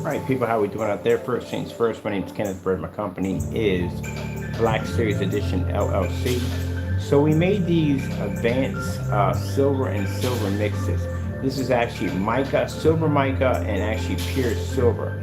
Alright people, how we doing out there? First things first, my name is Kenneth Bird. My company is Black Series Edition LLC. So we made these advanced silver and silver mixes. This is actually mica, silver mica, and actually pure silver.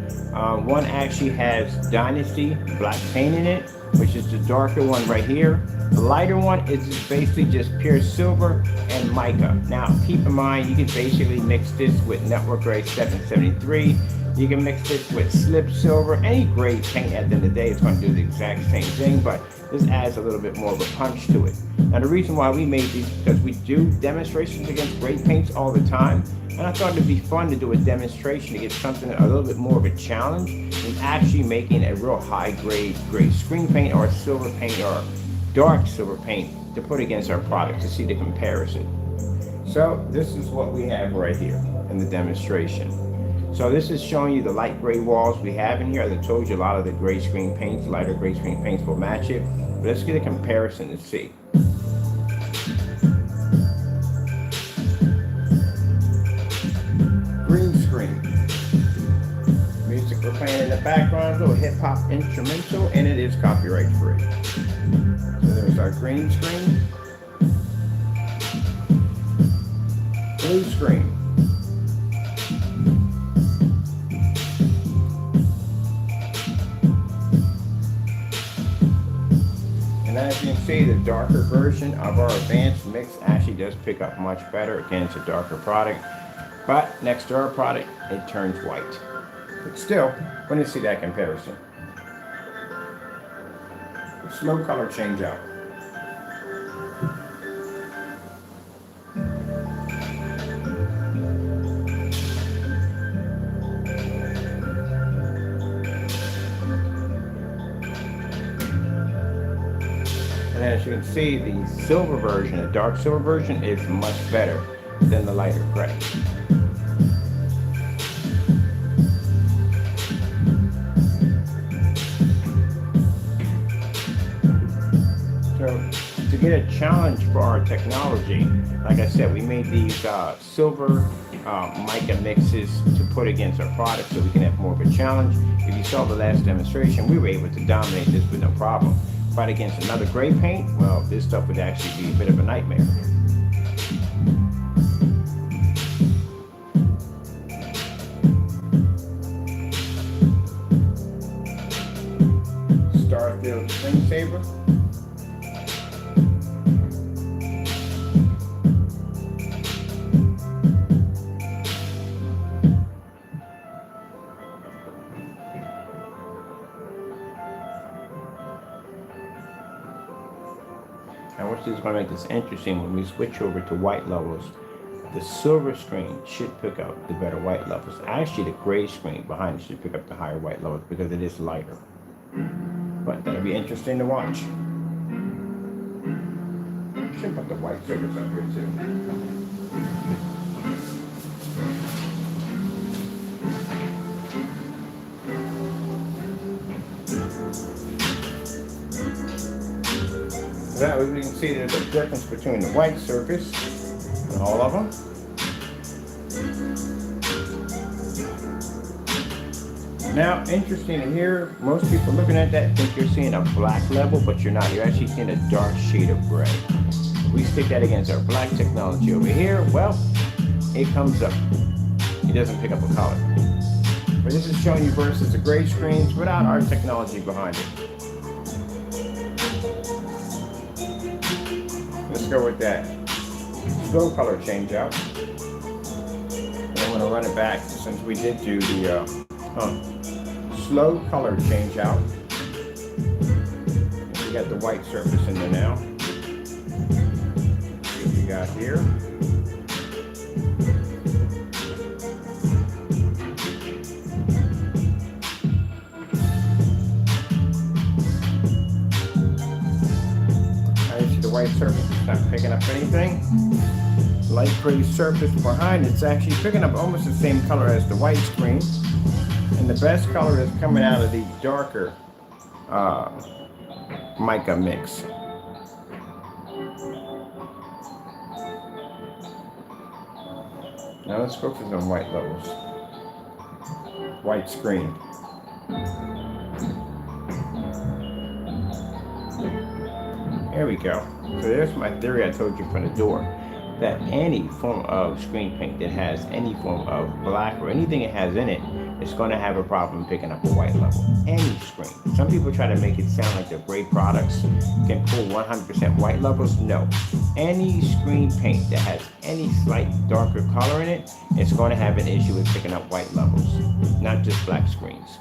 One actually has Dynasty black paint in it, which is the darker one right here. The lighter one is basically just pure silver and mica. Now keep in mind, you can basically mix this with Network Gray 773. You can mix this with slip silver, any gray paint. At the end of the day, it's going to do the exact same thing, but this adds a little bit more of a punch to it. Now the reason why we made these is because we do demonstrations against gray paints all the time, and I thought it'd be fun to do a demonstration to get something a little bit more of a challenge than actually making a real high grade gray screen paint or silver paint or dark silver paint to put against our product to see the comparison. So this is what we have right here in the demonstration. So this is showing you the light gray walls we have in here. As I told you, a lot of the gray screen paints, lighter gray screen paints will match it. But let's get a comparison to see. Green screen. Music we're playing in the background, a little hip hop instrumental, and it is copyright free. So there's our green screen. Blue screen. And as you can see, the darker version of our advanced mix actually does pick up much better. Again, it's a darker product, but next to our product, it turns white. But still, when you see that comparison. Slow color change out. And as you can see, the silver version, the dark silver version, is much better than the lighter gray. So to get a challenge for our technology, like I said, we made these silver mica mixes to put against our product so we can have more of a challenge. If you saw the last demonstration, we were able to dominate this with no problem. Fight against another gray paint, well, this stuff would actually be a bit of a nightmare. Starfield Screensaver. I wish this is going to make this interesting. When we switch over to white levels, the silver screen should pick up the better white levels. Actually, the gray screen behind it should pick up the higher white levels because it is lighter. But that'll be interesting to watch. Should put the white surface up here too. That way we can see there's a difference between the white surface and all of them. Now, interesting to hear, most people looking at that think you're seeing a black level, but you're not. You're actually seeing a dark shade of gray. If we stick that against our black technology over here, well, it comes up. It doesn't pick up a color. But this is showing you versus the gray screens without our technology behind it. Let's go with that slow color change out. And I'm going to run it back since we did do the slow color change out. We got the white surface in there now. Let's see what we got here. The white surface is not picking up anything. Light gray surface behind it's actually picking up almost the same color as the white screen. And the best color is coming out of the darker mica mix. Now let's focus on white levels. white screen. There we go. So there's my theory I told you from the door, that any form of screen paint that has any form of black or anything it has in it is going to have a problem picking up a white level. Any screen. Some people try to make it sound like the Gray products can pull 100% white levels. No. Any screen paint that has any slight darker color in it is going to have an issue with picking up white levels, not just black screens.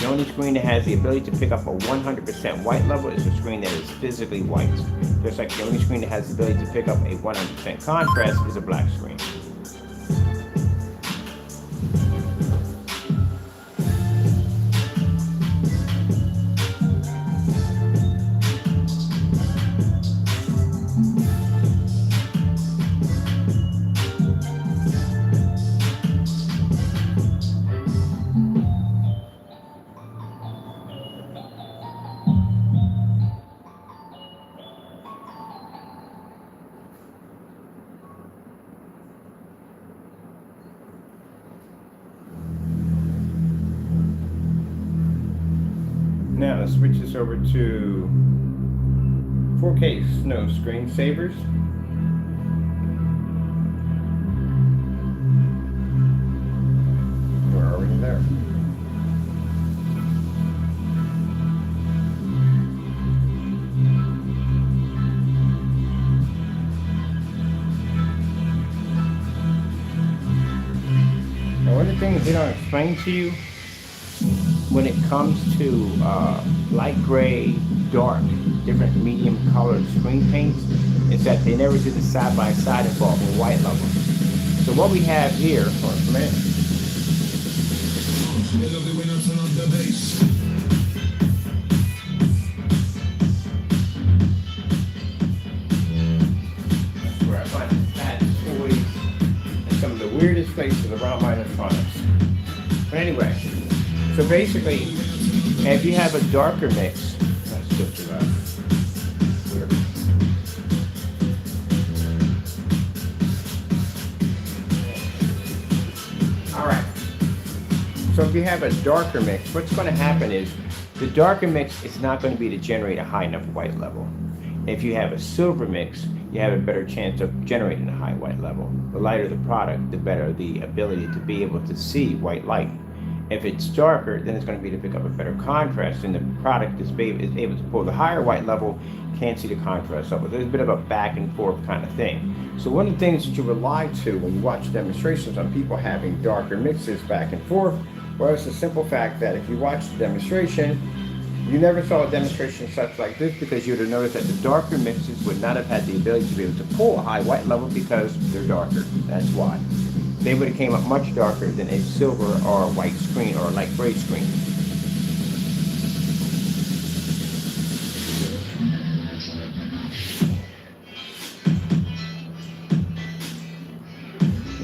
The only screen that has the ability to pick up a 100% white level is a screen that is physically white. Just like the only screen that has the ability to pick up a 100% contrast is a black screen. Now let's switch this over to 4K snow screensavers. We're already there. Now, one of the things they don't explain to you when it comes to light gray, dark, different medium colored screen paints, is that they never do the side by side involving white levels. So what we have here, hold on a minute. That's where I find that always in some of the weirdest places around my electronics. But anyway. So basically, if you have a darker mix, let's go to that. All right. So if you have a darker mix, what's going to happen is the darker mix is not going to be to generate a high enough white level. If you have a silver mix, you have a better chance of generating a high white level. The lighter the product, the better the ability to be able to see white light. If it's darker, then it's going to be to pick up a better contrast, and the product is able to pull the higher white level, can't see the contrast level. There's a bit of a back and forth kind of thing. So one of the things that you rely to when you watch demonstrations on people having darker mixes back and forth, well, it's the simple fact that if you watch the demonstration, you never saw a demonstration such like this, because you would have noticed that the darker mixes would not have had the ability to be able to pull a high white level because they're darker. That's why. They would have came up much darker than a silver or a white screen or a light gray screen.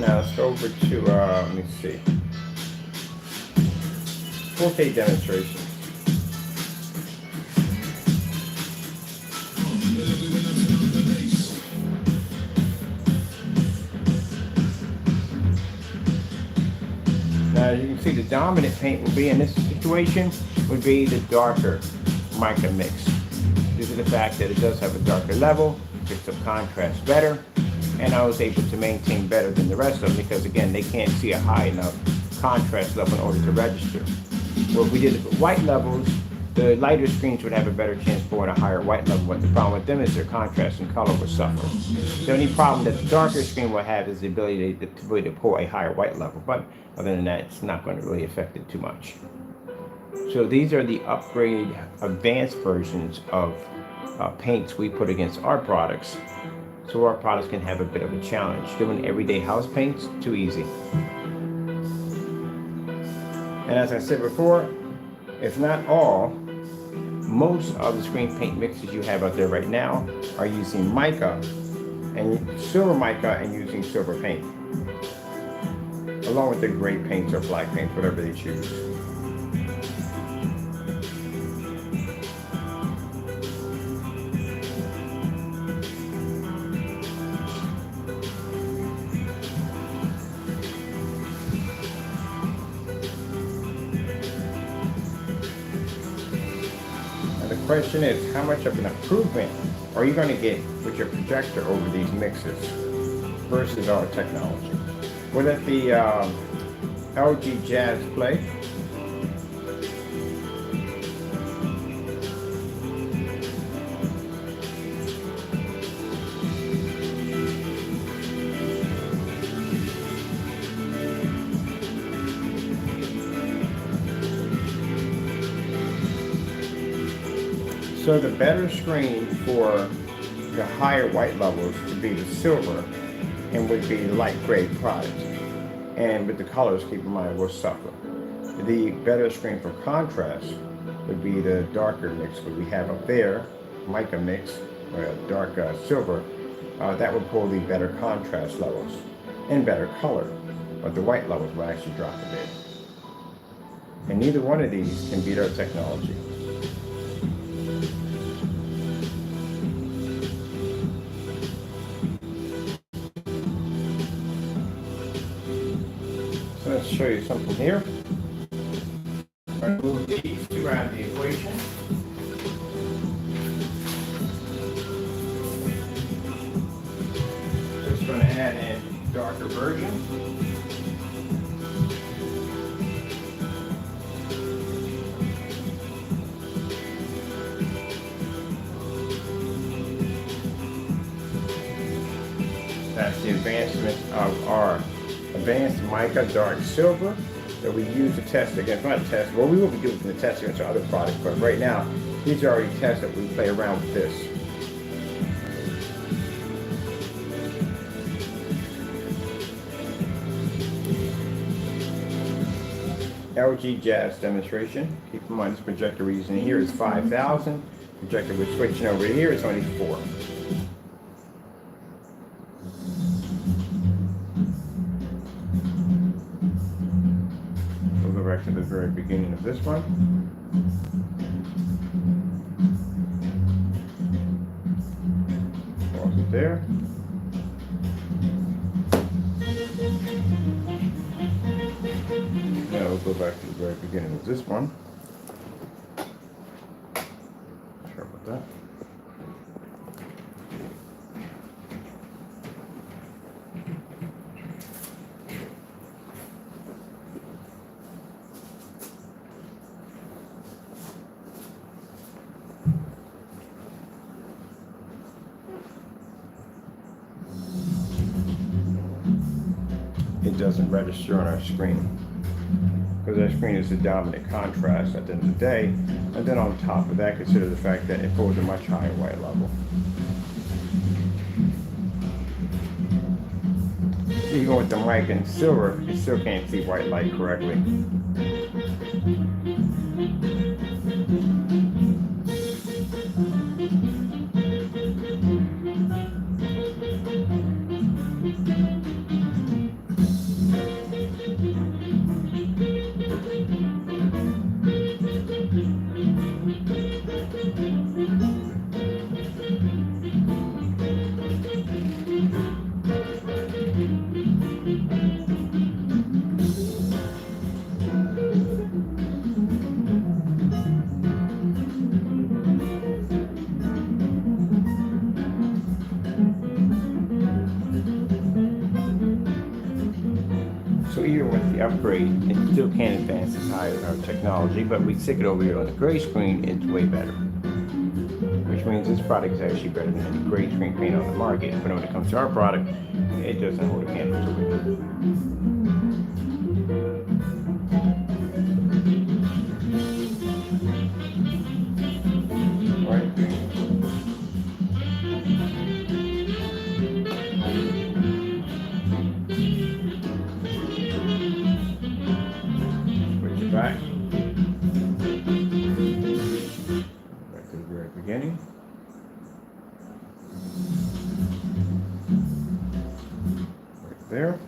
Now let's go over to, let me see, 4K demonstration. Now you can see the dominant paint will be in this situation would be the darker mica mix, due to the fact that it does have a darker level, picks up contrast better, and I was able to maintain better than the rest of them because again they can't see a high enough contrast level in order to register. Well, if we did it with white levels, the lighter screens would have a better chance for a higher white level, but the problem with them is their contrast and color will suffer. The only problem that the darker screen will have is the ability to pull a higher white level, but other than that, it's not going to really affect it too much. So these are the upgrade advanced versions of paints we put against our products, so our products can have a bit of a challenge. Doing everyday house paints, too easy. And as I said before, if not all, most of the screen paint mixes you have out there right now are using mica and silver mica and using silver paint, along with the gray paints or black paints, whatever they choose. question is, how much of an improvement are you going to get with your projector over these mixes versus our technology? We'll let the LG Jazz play. So the better screen for the higher white levels would be the silver and would be the light gray product. And with the colors, keep in mind, will suffer. The better screen for contrast would be the darker mix, what we have up there, mica mix, or a dark silver. That would pull the better contrast levels and better color, but the white levels will actually drop a bit. And neither one of these can beat our technology. Let's show you something here. I'm going to move these two out of the equation. Just going to add in darker version. That's the advancement of our advanced mica dark silver that we use to test against, not test, well, we will be doing the test against our other products, but right now, these are already tested. We play around with this. LG Jazz demonstration. Keep in mind this projector we're using here is 5,000. Projector we're switching over here is only 4. Back to the very beginning of this one. Pause it there. Now we'll go back to the very beginning of this one. Sorry about that. It doesn't register on our screen because our screen is the dominant contrast at the end of the day. And then on top of that, consider the fact that it pulls a much higher white level. Even with the mic and silver, you still can't see white light correctly. So even with the upgrade, it still can't advance as high as our technology, but we stick it over here on the gray screen, it's way better. Which means this product is actually better than any gray screen paint on the market. But when it comes to our product, it doesn't hold a candle to it. Back to the very beginning. Right there.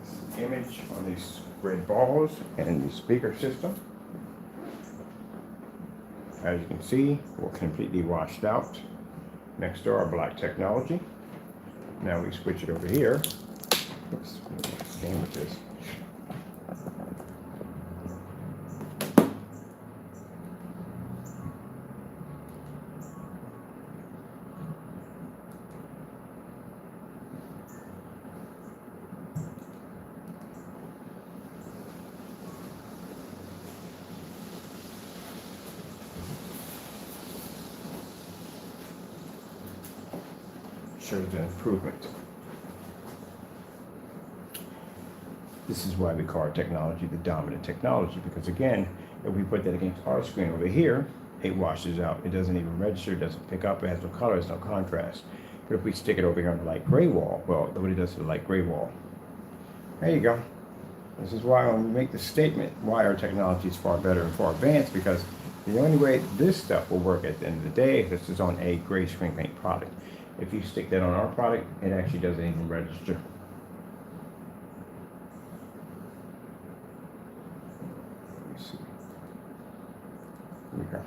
This image on these red balls and the speaker system. As you can see, we're completely washed out next to our black technology. Now we switch it over here. Oops, game with this. Shows an improvement. This is why we call our technology the dominant technology, because again, if we put that against our screen over here, it washes out. It doesn't even register, it doesn't pick up, it has no color, it's no contrast. But if we stick it over here on the light gray wall, well, what it does to the light gray wall. There you go. This is why when we make the statement why our technology is far better and far advanced, because the only way this stuff will work at the end of the day is this is on a gray screen paint product. If you stick that on our product, it actually doesn't even register. Let me see. Here we go.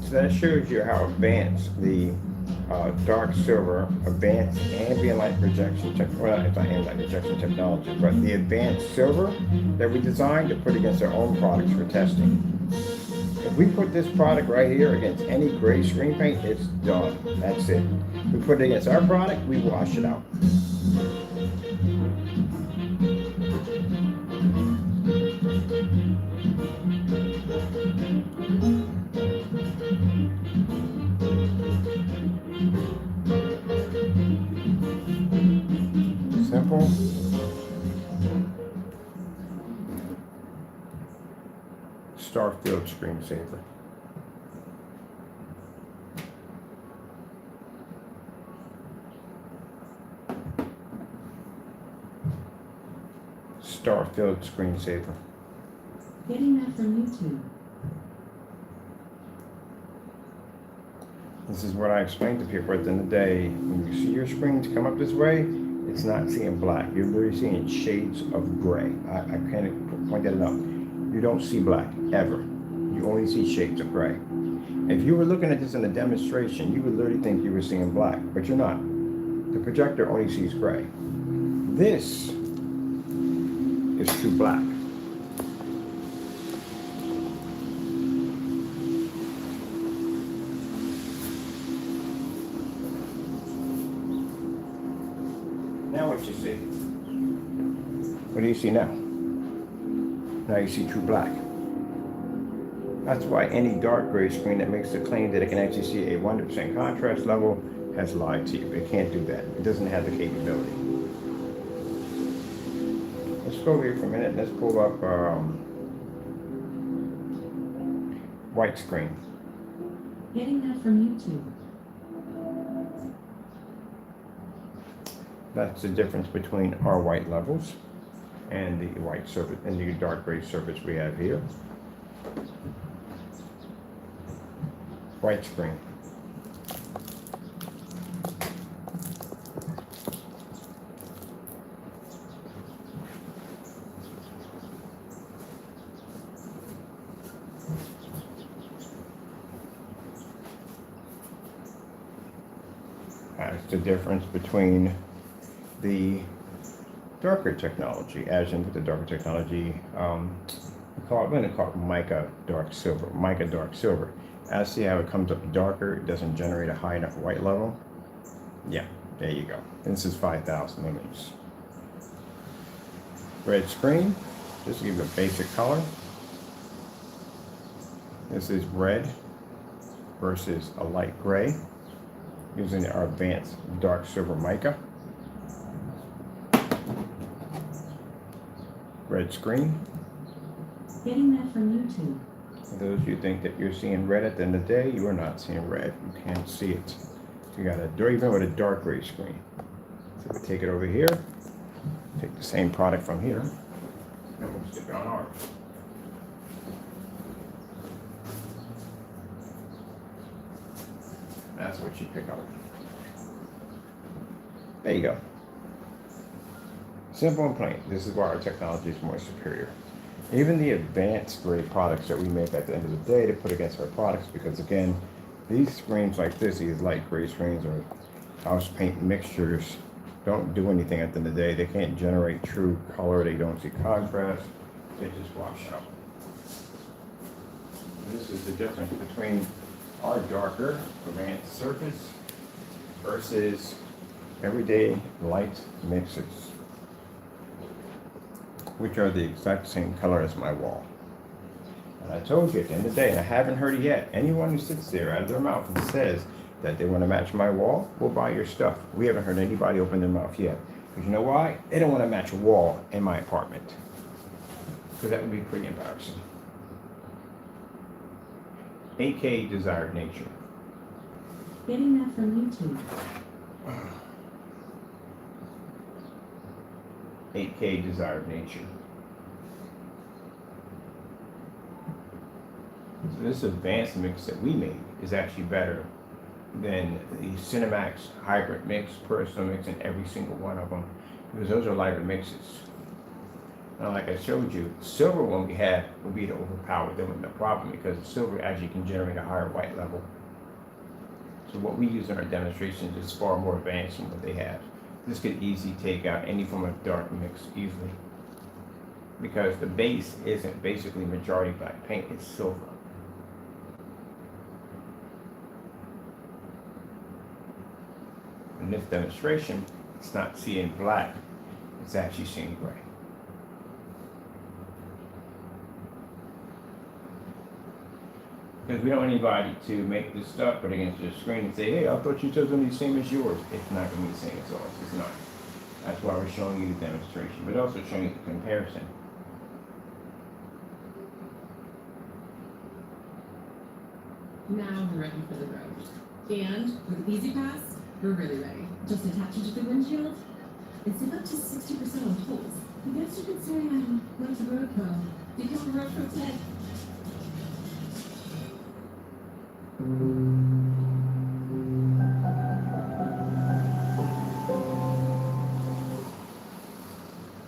So that shows you how advanced the dark silver advanced ambient light projection well, it's not ambient light projection technology, but the advanced silver that we designed to put against our own products for testing. If we put this product right here against any gray screen paint, it's done. That's it. If we put it against our product, we wash it out. Simple. Starfield screensaver. Starfield screensaver. Getting that from YouTube. This is what I explained to people at the end of the day. When you see your screens come up this way, it's not seeing black. You're literally seeing shades of gray. I can't point that enough. You don't see black, ever. You only see shades of gray. If you were looking at this in a demonstration, you would literally think you were seeing black, but you're not. The projector only sees gray. This is too black. Now what you see? What do you see now? Now you see true black. That's why any dark gray screen that makes the claim that it can actually see a 100% contrast level has lied to you. It can't do that. It doesn't have the capability. Let's go over here for a minute. Let's pull up white screen. Getting that from YouTube. That's the difference between our white levels and the white surface and the dark gray surface we have here. White screen. That's the difference between the darker technology, as in with the darker technology, we're going to call it mica dark silver. As see how it comes up darker, it doesn't generate a high enough white level. Yeah, there you go. This is 5,000 lumens. Red screen, just to give you a basic color. This is red versus a light gray, using our advanced dark silver mica. Red screen. Getting that from YouTube. For those who think that you're seeing red at the end of the day, you are not seeing red. You can't see it. You got to, even with a dark gray screen. So we take it over here, take the same product from here, and we'll stick it on ours. That's what you pick up. There you go. Simple and plain. This is why our technology is more superior. Even the advanced grade products that we make at the end of the day to put against our products, because again, these screens like this, these light gray screens or house paint mixtures, don't do anything at the end of the day. They can't generate true color. They don't see contrast. They just wash out. This is the difference between our darker advanced surface versus everyday light mixers, which are the exact same color as my wall. And I told you at the end of the day, and I haven't heard it yet, anyone who sits there out of their mouth and says that they want to match my wall will buy your stuff. We haven't heard anybody open their mouth yet. Because you know why? They don't want to match a wall in my apartment. Because that would be pretty embarrassing. 8K desired nature. Getting that from YouTube. 8K desired nature. So this advanced mix that we made is actually better than the Cinemax hybrid mix, personal mix, and every single one of them, because those are lighter mixes. Now, like I showed you, silver one we had would be to overpower them with no problem, because silver actually can generate a higher white level. So what we use in our demonstrations is far more advanced than what they have. This could easily take out any form of dark mix easily, because the base isn't basically majority black paint, it's silver. In this demonstration, it's not seeing black, it's actually seeing gray. Because we don't want anybody to make this stuff put against your screen and say, hey, I thought you chose something the same as yours. It's not going to be the same as ours. It's not. That's why we're showing you the demonstration, but also showing you the comparison. Now we're ready for the road. And with Easy Pass, we're really ready. Just attach it to the windshield and save up to 60% on tolls. I guess you could say I'm not a road pro. Become a road pro today.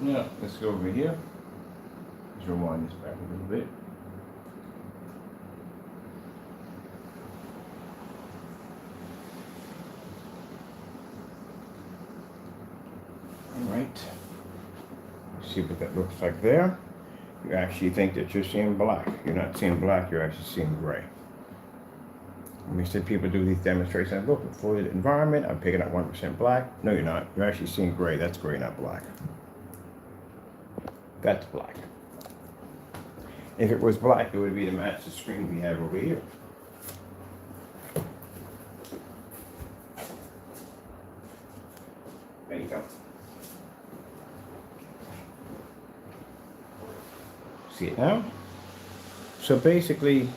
Now, let's go over here. Let's rewind this back a little bit. All right. See what that looks like there. You actually think that you're seeing black. You're not seeing black, you're actually seeing gray. When we see people do these demonstrations, look, for the environment, I'm picking up 1% black. No, you're not. You're actually seeing gray. That's gray, not black. That's black. If it was black, it would be to match the screen we have over here. There you go. See it now? So basically,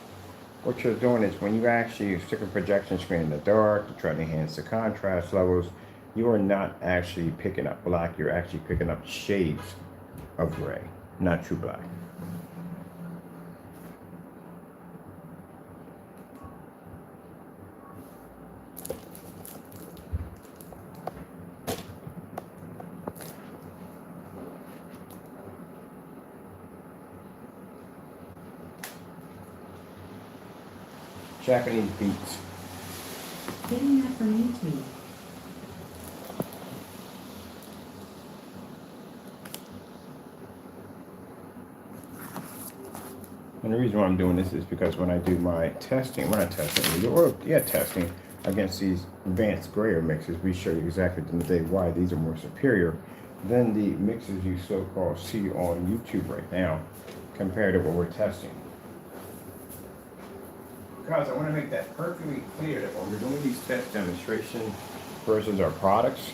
what you're doing is when you actually stick a projection screen in the dark to try to enhance the contrast levels, you are not actually picking up black, you're actually picking up shades of gray, not true black. Japanese beats. Getting that from YouTube. And the reason why I'm doing this is because when I do my testing, we're not testing, or testing against these advanced grayer mixes, we show you exactly in the day why these are more superior than the mixes you so-called see on YouTube right now compared to what we're testing. Because I want to make that perfectly clear that when we're doing these test demonstrations versus our products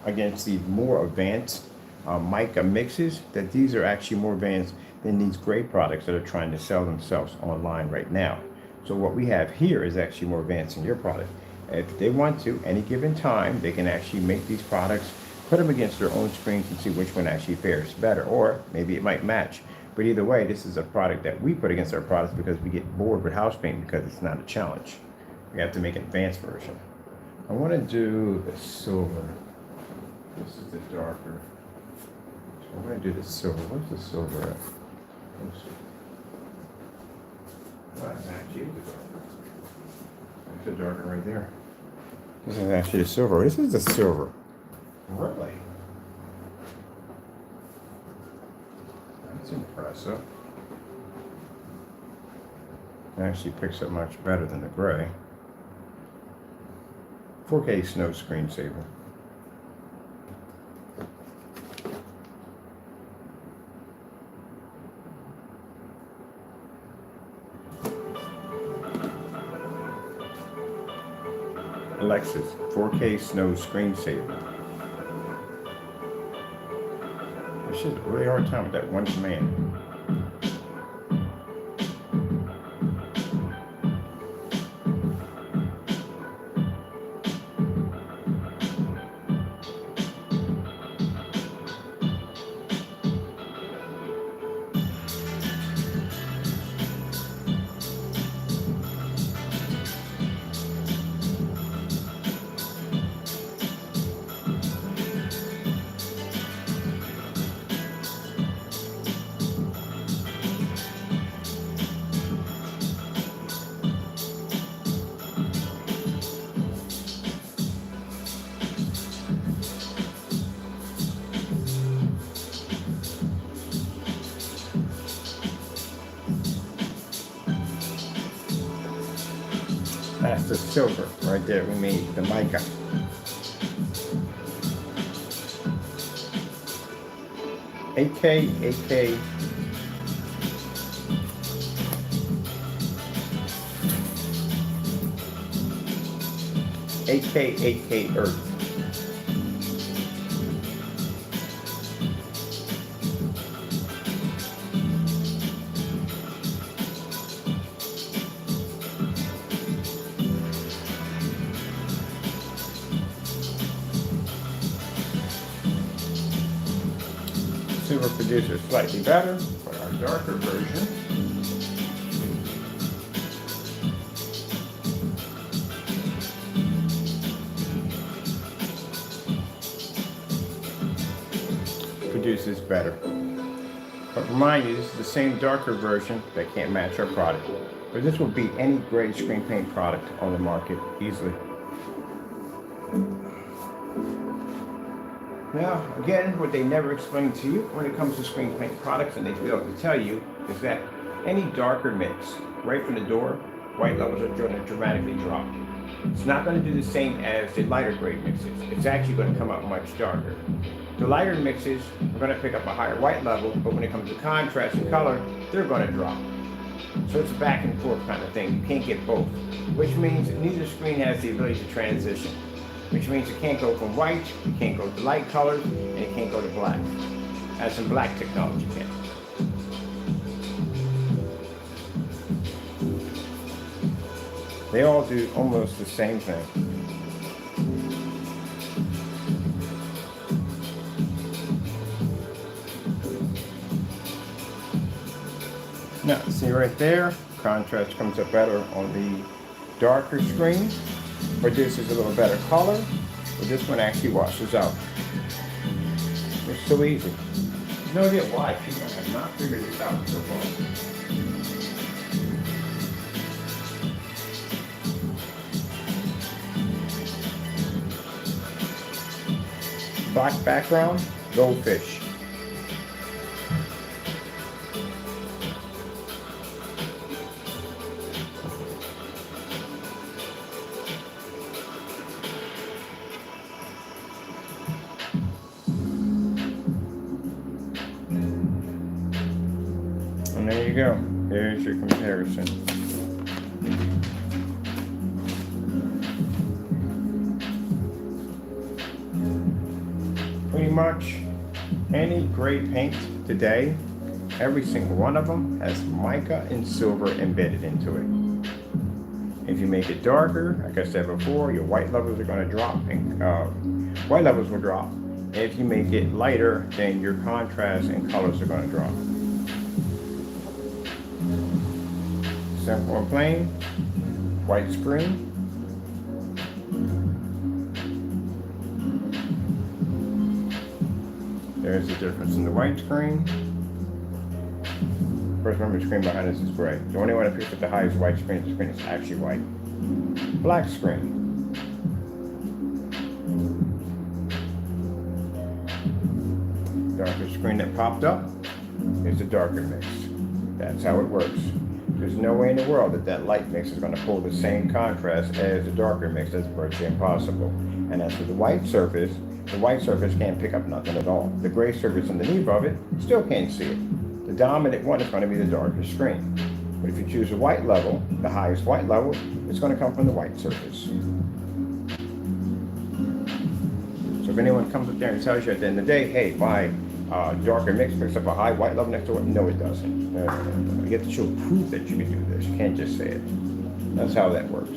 against the more advanced mica mixes, that these are actually more advanced than these gray products that are trying to sell themselves online right now. So what we have here is actually more advanced than your product. If they want to, any given time, they can actually make these products, put them against their own screens and see which one actually fares better, or maybe it might match. But either way, this is a product that we put against our products because we get bored with house paint because it's not a challenge. We have to make an advanced version. I want to do the silver. This is the darker I'm gonna do the silver. Where's the silver at? Let's see. Oh, that's actually the darker. That's the darker right there. This is actually the silver. This is the silver. Really? That's impressive. It actually picks up much better than the gray. 4K snow screensaver. Alexis, 4K snow screensaver. It's just a really hard time with that one command. That's the silver right there we made, the mica. AK, 8K Earth. Silver producer slightly better, but our darker version produces better. But remind you, this is the same darker version that can't match our product. But this will beat any gray screen paint product on the market easily. Now, again, what they never explain to you when it comes to screen paint products, and they fail to tell you, is that any darker mix, right from the door, white levels are going to dramatically drop. It's not going to do the same as the lighter grade mixes. It's actually going to come out much darker. The lighter mixes are going to pick up a higher white level, but when it comes to contrast and color, they're going to drop. So it's a back and forth kind of thing. You can't get both, which means neither screen has the ability to transition. Which means it can't go from white, it can't go to light colors, and it can't go to black. As some black technology can. They all do almost the same thing. Now, see right there, contrast comes up better on the darker screen. Produces a little better color, but this one actually washes out. It's so easy. There's no idea why people have not figured this out so far. Black background, goldfish. And there you go. There's your comparison. Pretty much any gray paint today, every single one of them has mica and silver embedded into it. If you make it darker, like I said before, your white levels are going to drop, and white levels will drop. If you make it lighter, then your contrast and colors are going to drop. Simple and plain, white screen. There's the difference in the white screen. First, remember the screen behind us is gray. The only one that picks up the highest white screen, the screen is actually white. Black screen. Darker screen that popped up is the darker mix. That's how it works. There's no way in the world that that light mix is going to pull the same contrast as the darker mix. That's virtually impossible. And as for the white surface can't pick up nothing at all. The gray surface underneath of it still can't see it. The dominant one is going to be the darker screen. But if you choose a white level, the highest white level, it's going to come from the white surface. So if anyone comes up there and tells you at the end of the day, hey, my darker mix picks up a high white level next to it, no, it doesn't. No. You have to show proof that you can do this. You can't just say it. That's how that works.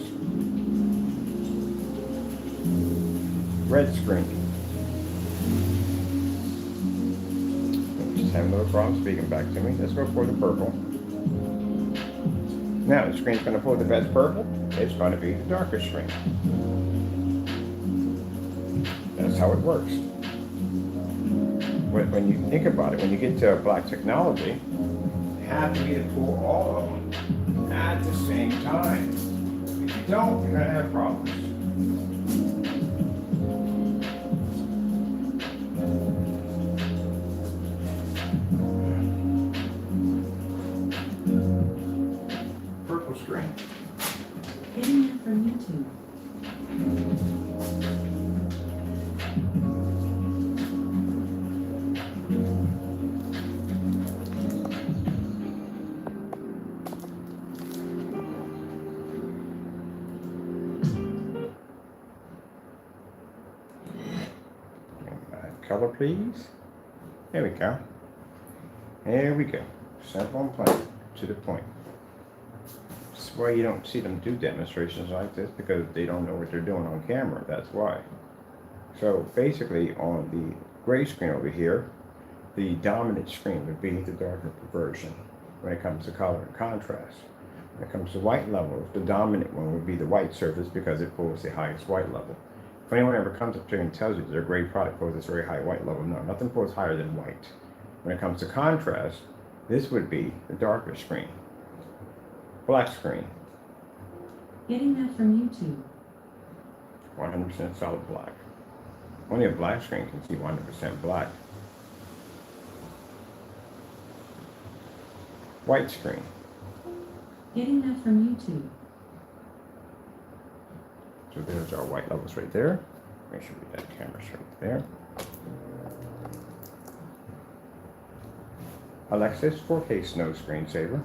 Red screen. Just having a little problem speaking back to me. Let's go for the purple. Now the screen's going to pull the best purple. It's going to be the darker screen. That's how it works. When you think about it, when you get to black technology, you have to be able to pull all of them at the same time. If you don't, you're going to have problems. Purple screen. Getting that from YouTube. Color, please. There we go. There we go. Simple and plain, to the point. That's why you don't see them do demonstrations like this, because they don't know what they're doing on camera. That's why. So basically, on the gray screen over here, the dominant screen would be the darker version when it comes to color and contrast. When it comes to white levels, the dominant one would be the white surface because it pulls the highest white level. If anyone ever comes up to you and tells you their gray product pulls this very high white level, no, nothing pulls higher than white. When it comes to contrast, this would be the darker screen. Black screen. Getting that from YouTube. 100% solid black. Only a black screen can see 100% black. White screen. Getting that from YouTube. So there's our white levels right there. Make sure we get that camera straight there. Alexis, 4K snow screensaver.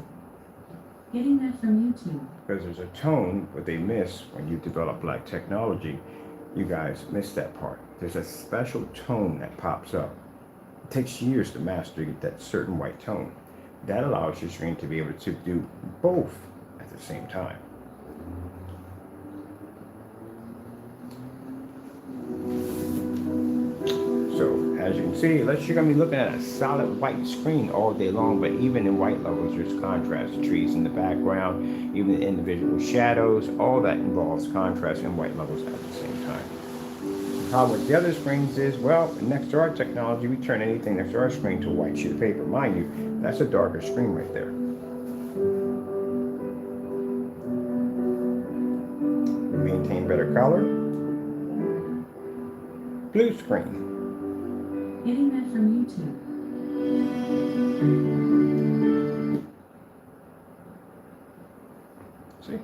Getting that from YouTube. Because there's a tone what they miss when you develop black technology. You guys miss that part. There's a special tone that pops up. It takes years to master to get that certain white tone. That allows your screen to be able to do both at the same time. So as you can see, unless you're going to be looking at a solid white screen all day long, but even in white levels, there's contrast. The trees in the background, even the individual shadows, all that involves contrast and white levels at the same time. The problem with the other screens is, well, next to our technology, we turn anything next to our screen to a white sheet of paper. Mind you, that's a darker screen right there. We maintain better color. Blue screen. Getting that from YouTube. See?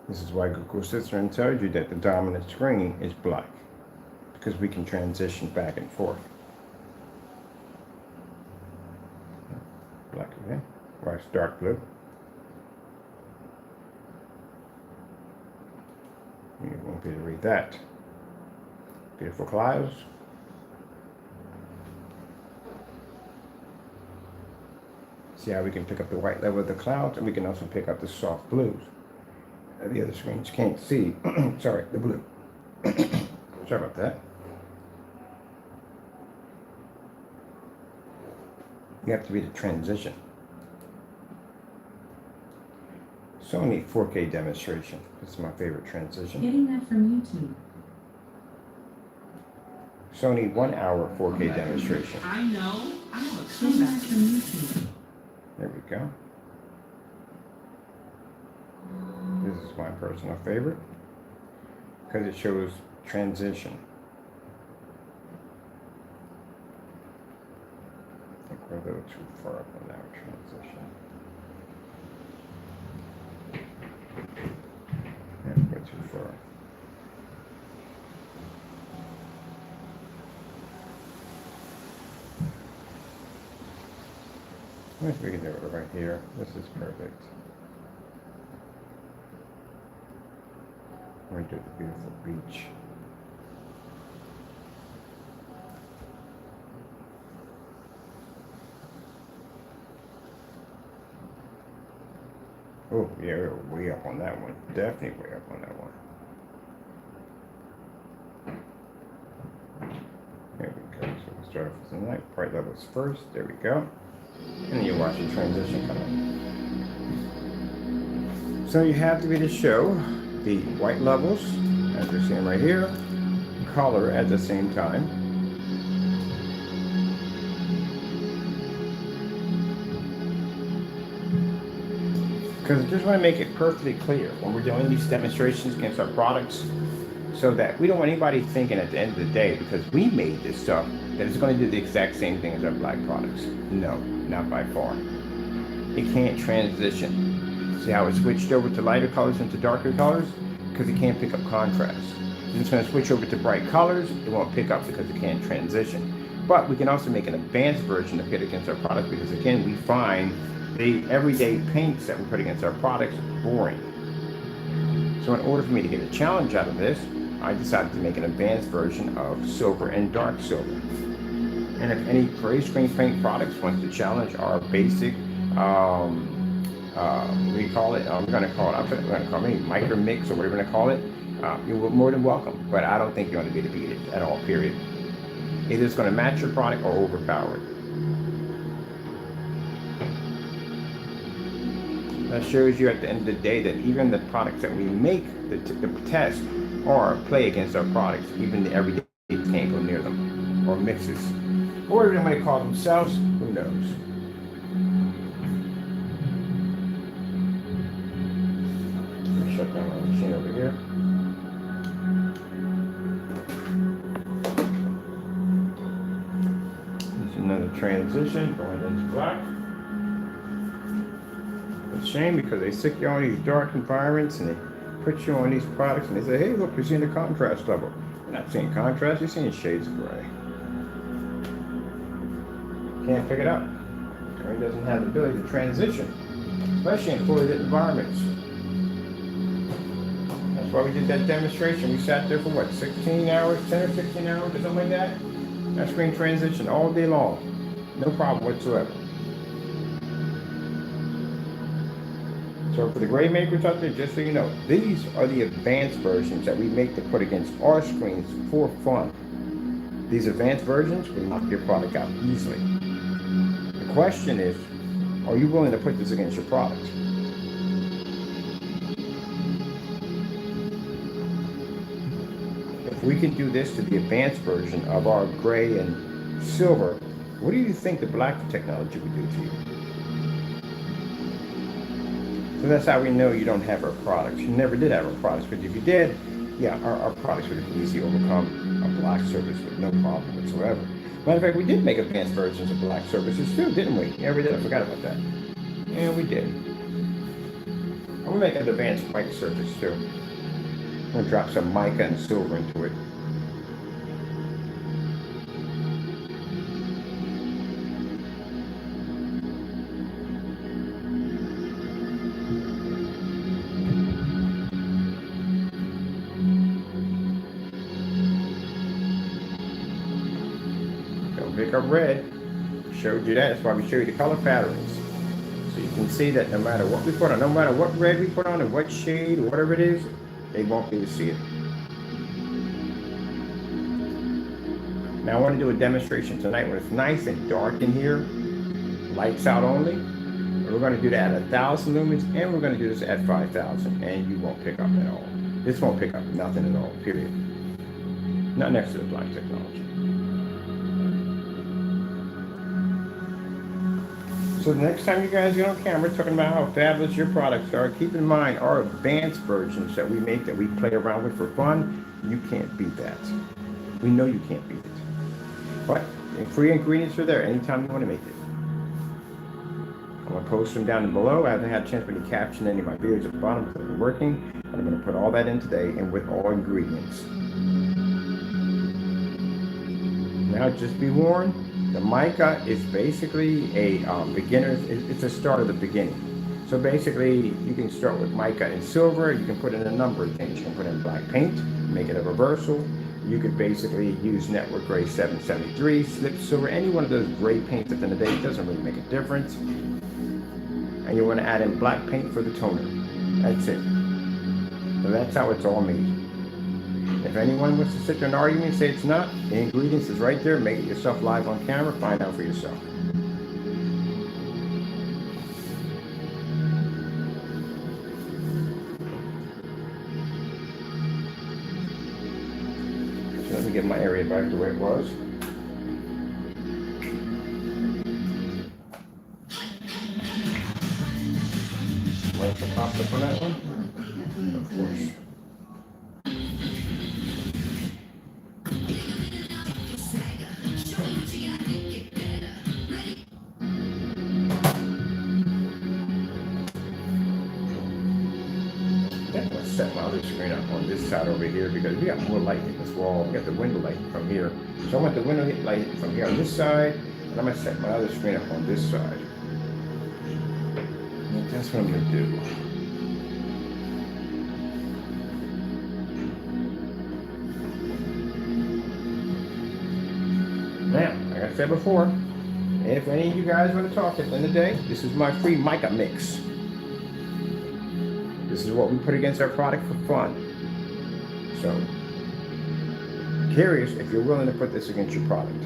This is why Google sits there and tells you that the dominant screen is black, because we can transition back and forth. Black again, or it's dark blue. You won't be able to read that. Beautiful clouds. See how we can pick up the white level of the clouds, and we can also pick up the soft blues. The other screens can't see. Sorry, the blue. Sorry about that. You have to be the transition. Sony 4K demonstration. This is my favorite transition. Getting that from YouTube. Sony 1 hour 4K demonstration. I know. I have a Getting that comeback. from YouTube. There we go. This is my personal favorite because it shows transition. I think we're a little too far up on that transition. Yeah, we're too far. I think we can do it right here. This is perfect. We do the beautiful beach. Oh, yeah, we're way up on that one. Definitely way up on that one. There we go. So we'll start off with the light. Bright levels first. There we go. And then you watch the transition come up. So you have to be to show the white levels, as you're seeing right here, color at the same time. Because I just want to make it perfectly clear when we're doing these demonstrations against our products, so that we don't want anybody thinking at the end of the day, because we made this stuff, that it's going to do the exact same thing as our black products. No, not by far. It can't transition. See how it switched over to lighter colors into darker colors? Because it can't pick up contrast. If it's going to switch over to bright colors, it won't pick up because it can't transition. But we can also make an advanced version to pit against our products, because again, we find the everyday paints that we put against our products boring. So in order for me to get a challenge out of this, I decided to make an advanced version of silver and dark silver. And if any gray screen paint products wants to challenge our basic, what do you call it? I'm going to call it micro mix or whatever we're going to call it. You're more than welcome, but I don't think you're going to be able to beat it at all, period. Either it's going to match your product or overpower it. That shows you at the end of the day that even the products that we make, the test or play against our products, even the everyday can't go near them, or mixes, or whatever they might call themselves, who knows. Let me shut down my machine over here. There's another transition going into black. It's a shame because they stick you on these dark environments and they put you on these products and they say, hey, look, you're seeing the contrast level. You're not seeing contrast, you're seeing shades of gray. Can't pick it up. It doesn't have the ability to transition, especially in fully lit environments. That's why we did that demonstration. We sat there for what, 16 hours, 10 or 16 hours or something like that? That screen transition all day long. No problem whatsoever. So for the gray makers out there, just so you know, these are the advanced versions that we make to put against our screens for fun. These advanced versions will knock your product out easily. The question is, are you willing to put this against your product? If we can do this to the advanced version of our gray and silver, what do you think the black technology would do to you? So that's how we know you don't have our products. You never did have our products, but if you did, yeah, our products would have easily overcome a black service with no problem whatsoever. Matter of fact, we did make advanced versions of black services too, didn't we? Yeah, we did. I forgot about that. Yeah, we did. I'm gonna make an advanced mic surface too. I'm gonna drop some mica and silver into it. Pick up red. Showed you that. That's why we show you the color patterns. So you can see that no matter what we put on, no matter what red we put on and what shade or whatever it is, they won't be able to see it. Now I want to do a demonstration tonight when it's nice and dark in here, lights out only. We're we're going to do that at 1,000 lumens, and we're going to do this at 5,000, and you won't pick up at all. This won't pick up nothing at all, period. Not next to the black technology. So the next time you guys get on camera talking about how fabulous your products are, keep in mind our advanced versions that we make, that we play around with for fun. You can't beat that. We know you can't beat it. But free ingredients are there anytime you want to make it. I'm going to post them down below. I haven't had a chance to caption any of my videos at the bottom because they're working. But I'm going to put all that in today and with all ingredients. Now just be warned, the mica is basically a beginner's, it's a start of the beginning. So basically you can start with mica and silver. You can put in a number of things. You can put in black paint, make it a reversal. You could basically use network Gray 773, slip silver, any one of those gray paints at the end of the day. It doesn't really make a difference. And you want to add in black paint for the toner. That's it. So that's how it's all made. If anyone wants to sit there and argue and say it's not, the ingredients is right there. Make it yourself live on camera. Find out for yourself. So let me get my area back to where it was. Like the pop up on that one? Of course. Set my other screen up on this side over here because we got more light in this wall. We got the window light from here. So I want the window light from here on this side, and I'm going to set my other screen up on this side. And that's what I'm going to do. Now, like I said before, if any of you guys want to talk at the end of the day, this is my free mica mix. This is what we put against our product for fun. So, curious if you're willing to put this against your product.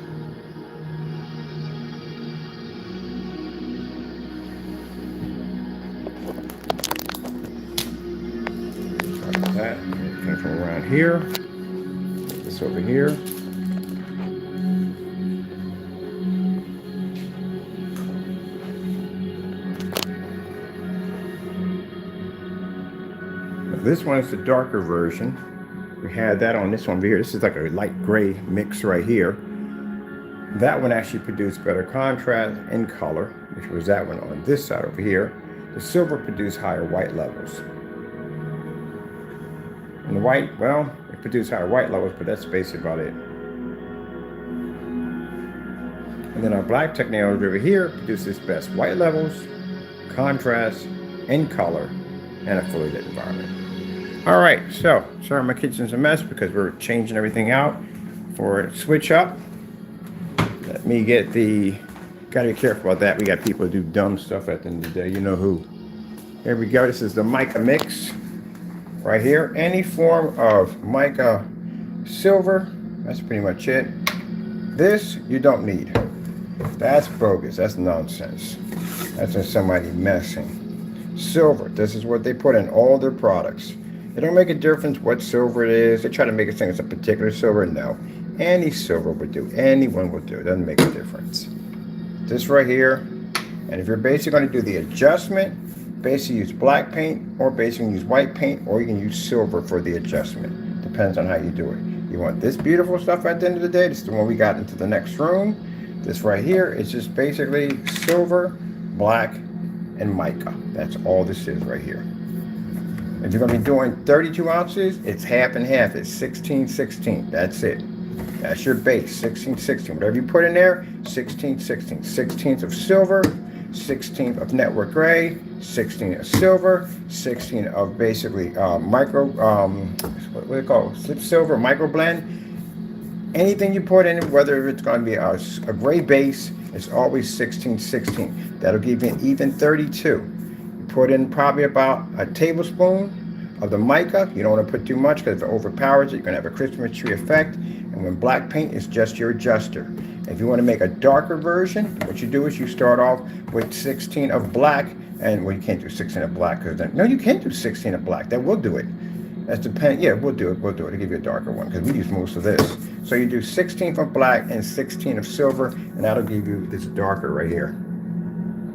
Like that. It came from around here. Put this over here. This one is the darker version. We had that on this one over here. This is like a light gray mix right here. That one actually produced better contrast and color, which was that one on this side over here. The silver produced higher white levels. And the white, well, it produced higher white levels, but that's basically about it. And then our black technology over here produces best white levels, contrast, and color, and a fully lit environment. All right, so sorry my kitchen's a mess because we're changing everything out for a switch up. Let me get the, gotta be careful about that. We got people who do dumb stuff at the end of the day, you know who. Here we go, this is the mica mix right here. Any form of mica silver, that's pretty much it. This you don't need. That's bogus, that's nonsense. That's just somebody messing. Silver, this is what they put in all their products. It don't make a difference what silver it is. They try to make it think it's a particular silver. No, any silver would do. Anyone will do. It doesn't make a difference. This right here, and if you're basically going to do the adjustment, basically use black paint, or basically use white paint, or you can use silver for the adjustment. Depends on how you do it. You want this beautiful stuff at the end of the day. This is the one we got into the next room. This right here is just basically silver, black, and mica. That's all this is right here. If you're going to be doing 32 ounces, it's half and half. It's 16-16. That's it. That's your base, 16-16. Whatever you put in there, 16-16. 16th of silver, 16th of network gray, 16 of silver, 16 of basically micro, what do they call it? Slip silver, micro blend. Anything you put in, whether it's going to be a gray base, it's always 16-16. That'll give you an even 32. Put in probably about a tablespoon of the mica. You don't want to put too much because if it overpowers it, you're going to have a Christmas tree effect. And when black paint is just your adjuster. If you want to make a darker version, what you do is you start off with 16 of black And well, you can't do 16 of black because then, no, you can't do 16 of black. That will do it. That's depend. Yeah, we'll do it. We'll do it. I'll give you a darker one because we use most of this. So you do 16 of black and 16 of silver, and that'll give you this darker right here.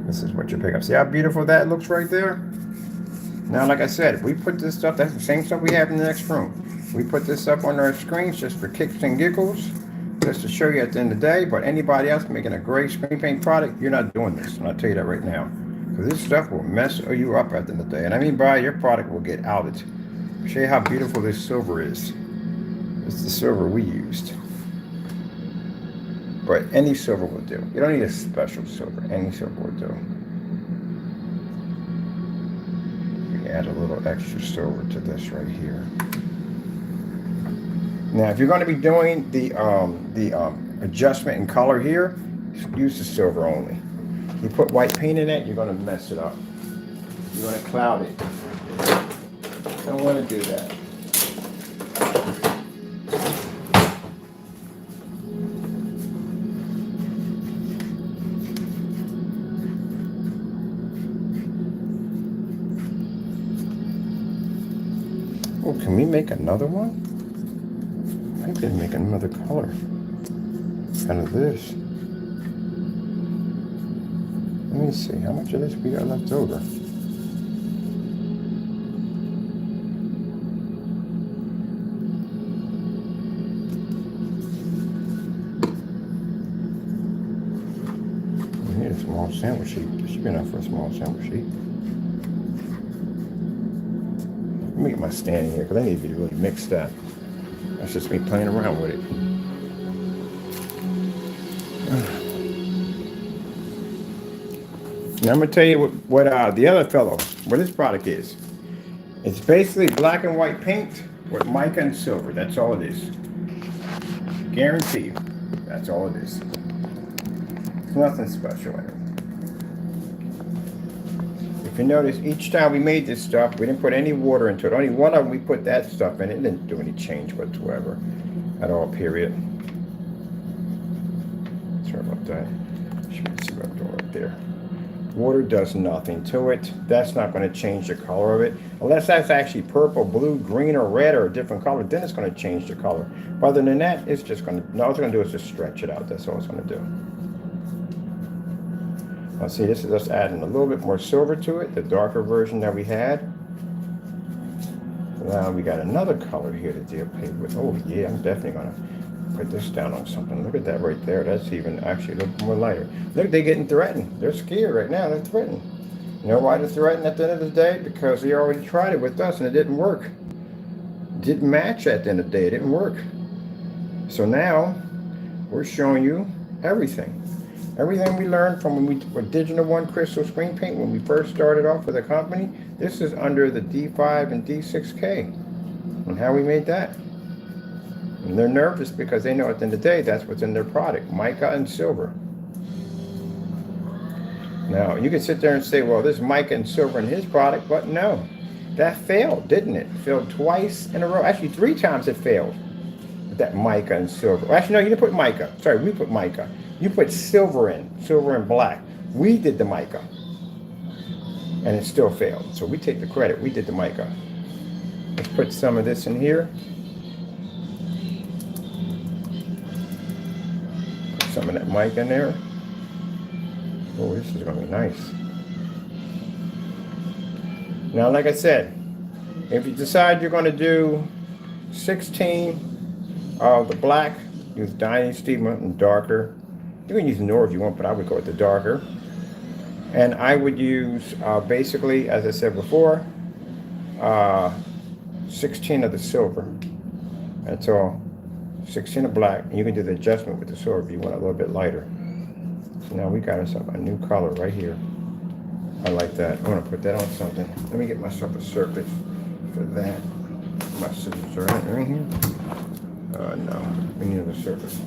This is what you pick up. See how beautiful that looks right there? Now, like I said, if we put this stuff, that's the same stuff we have in the next room. We put this up on our screens just for kicks and giggles, just to show you at the end of the day. But anybody else making a great screen paint product, you're not doing this. And I'll tell you that right now. Because this stuff will mess you up at the end of the day. And I mean by your product will get outed. Show you how beautiful this silver is. It's the silver we used. But any silver will do. You don't need a special silver. Any silver will do. You add a little extra silver to this right here. Now, if you're going to be doing the adjustment in color here, use the silver only. You put white paint in it, you're going to mess it up. You're going to cloud it. Don't want to do that. Oh, can we make another one? I can make another color out of this. Let me see, how much of this we got left over? We need a small sample sheet. This should be enough for a small sample sheet. Let me get my stand here because I need to really mix that. That's just me playing around with it. Now I'm going to tell you what the other fellow, what his product is. It's basically black and white paint with mica and silver. That's all it is. Guarantee you. That's all it is. There's nothing special in it. If you notice, each time we made this stuff, we didn't put any water into it. Only one of them we put that stuff in. It didn't do any change whatsoever at all, period. Sorry about that. Should see what I'm doing right there. Water does nothing to it. That's not going to change the color of it. Unless that's actually purple, blue, green, or red, or a different color, then it's going to change the color. But other than that, it's just going to, all it's going to do is just stretch it out. That's all it's going to do. Now see, this is just adding a little bit more silver to it, the darker version that we had. So now we got another color here to deal with. Oh yeah, I'm definitely going to put this down on something. Look at that right there. That's even actually a little more lighter. Look, they're getting threatened. They're scared right now. They're threatened. You know why they're threatened at the end of the day? Because they already tried it with us and it didn't work. It didn't match at the end of the day. It didn't work. So now we're showing you everything. Everything we learned from when we were Digital One Crystal Screen Paint, when we first started off with the company, this is under the D5 and D6K, and how we made that. And they're nervous because they know at the end of the day, that's what's in their product, mica and silver. Now, you can sit there and say, well, this mica and silver in his product, but no. That failed, didn't it? It failed twice in a row. Actually, 3 times it failed. With that mica and silver. Well, actually, no, you didn't put mica. Sorry, we put mica. You put silver in, silver and black. We did the mica. And it still failed. So we take the credit. We did the mica. Let's put some of this in here. Put some of that mica in there. Oh, this is going to be nice. Now, like I said, if you decide you're going to do 16 of the black, use Dynasty and darker. You can use Nor if you want, but I would go with the darker. And I would use, basically, as I said before, 16 of the silver. That's all. 16 of black. And you can do the adjustment with the silver if you want a little bit lighter. So now we got ourselves a new color right here. I like that. I'm going to put that on something. Let me get myself a surface for that. My scissors are right here. No, we need a surface.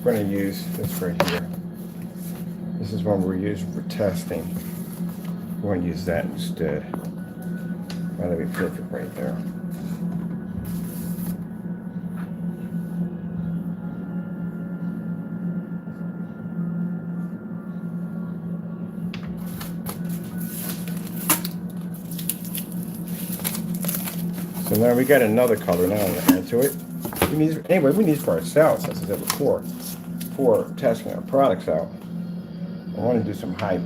we're going to use this right here. This is one we're using for testing. We're going to use that instead. That'll be perfect right there. So now we got another color now to add to it. We need it for ourselves, as I said before, for testing our products out. I want to do some high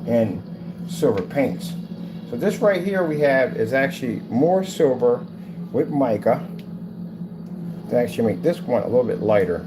end silver paints. So this right here we have is actually more silver with mica to actually make this one a little bit lighter.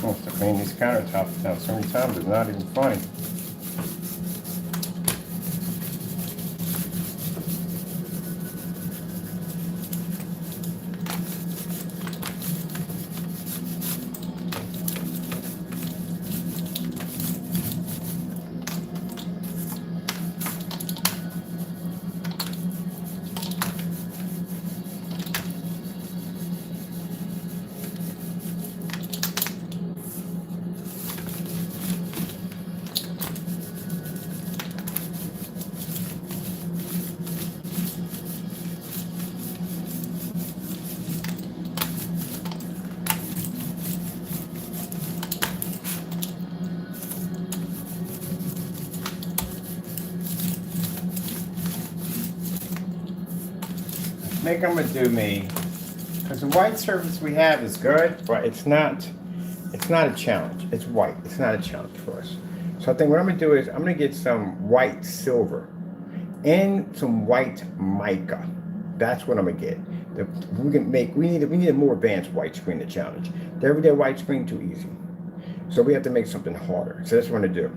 Oh, to clean these countertops down so many times is not even funny. I think I'm gonna do me, because the white surface we have is good, but it's not a challenge. It's white. It's not a challenge for us. So I think what I'm gonna do is I'm gonna get some white silver and some white mica. That's what I'm gonna get. We need a more advanced white screen to challenge. The everyday white screen too easy. So we have to make something harder. So that's what I'm gonna do.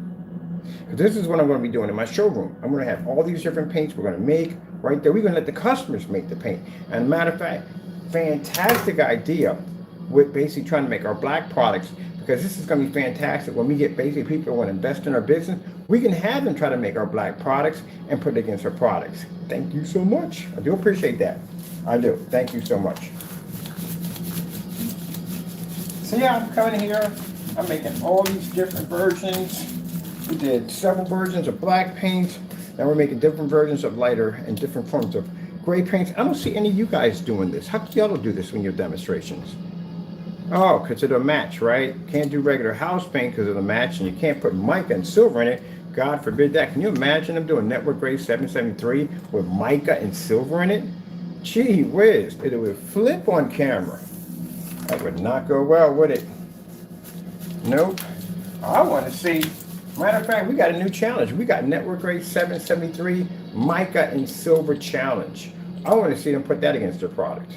Because this is what I'm going to be doing in my showroom. I'm going to have all these different paints we're going to make right there. We're going to let the customers make the paint. And matter of fact, fantastic idea with basically trying to make our black products, because this is going to be fantastic when we get basically people who want to invest in our business. We can have them try to make our black products and put it against our products. Thank you so much. I do appreciate that. I do. Thank you so much. So yeah, I'm coming here. I'm making all these different versions. We did several versions of black paint. Now we're making different versions of lighter and different forms of gray paints. I don't see any of you guys doing this. How come y'all don't do this in your demonstrations? Oh, because of the match, right? Can't do regular house paint because of the match, and you can't put mica and silver in it. God forbid that. Can you imagine them doing network Gray 773 with mica and silver in it? Gee whiz, it would flip on camera. That would not go well, would it? Nope. I want to see. Matter of fact, we got a new challenge. We got Network Gray 773 mica and silver challenge. I want to see them put that against their product.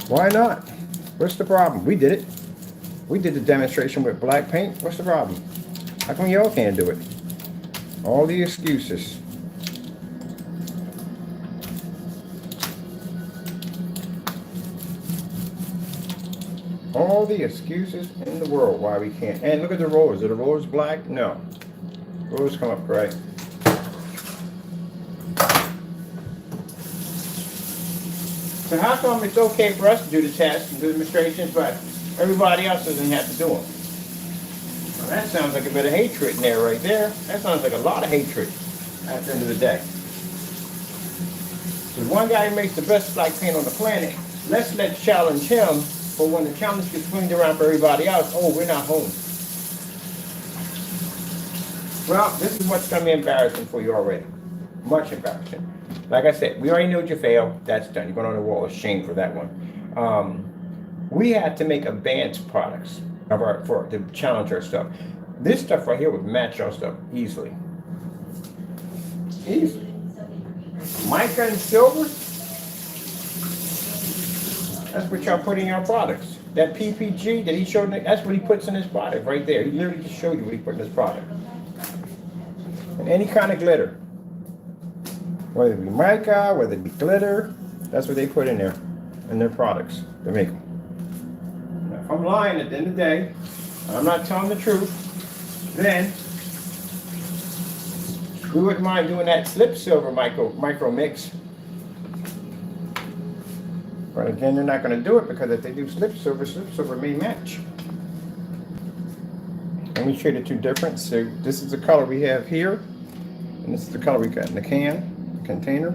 Why not? What's the problem? We did it. We did the demonstration with black paint. What's the problem? How come y'all can't do it? All the excuses. All the excuses in the world why we can't. And look at the rollers. Are the rollers black? No. Rollers come up gray. So how come it's okay for us to do the tests and do the demonstrations, but everybody else doesn't have to do them? Well, that sounds like a bit of hatred in there right there. That sounds like a lot of hatred at the end of the day. There's one guy who makes the best black paint on the planet. Let's challenge him. But when the challenge gets swinged around for everybody else, oh, we're not home. Well, this is what's going to be embarrassing for you already. Much embarrassing. Like I said, we already know you failed. That's done. You're going on the wall of shame for that one. We had to make advanced products of to challenge our stuff. This stuff right here would match our stuff easily. Easily. Mica and silver, that's what y'all put in your products. That PPG that he showed, that's what he puts in his product right there. He literally just showed you what he put in his product. And any kind of glitter, whether it be mica, whether it be glitter, that's what they put in there, in their products to make them. Now, if I'm lying at the end of the day, I'm not telling the truth, then we wouldn't mind doing that slip silver micro mix. But again, they're not going to do it because if they do slip silver may match. Let me show you the two different. So this is the color we have here, and this is the color we got in the container.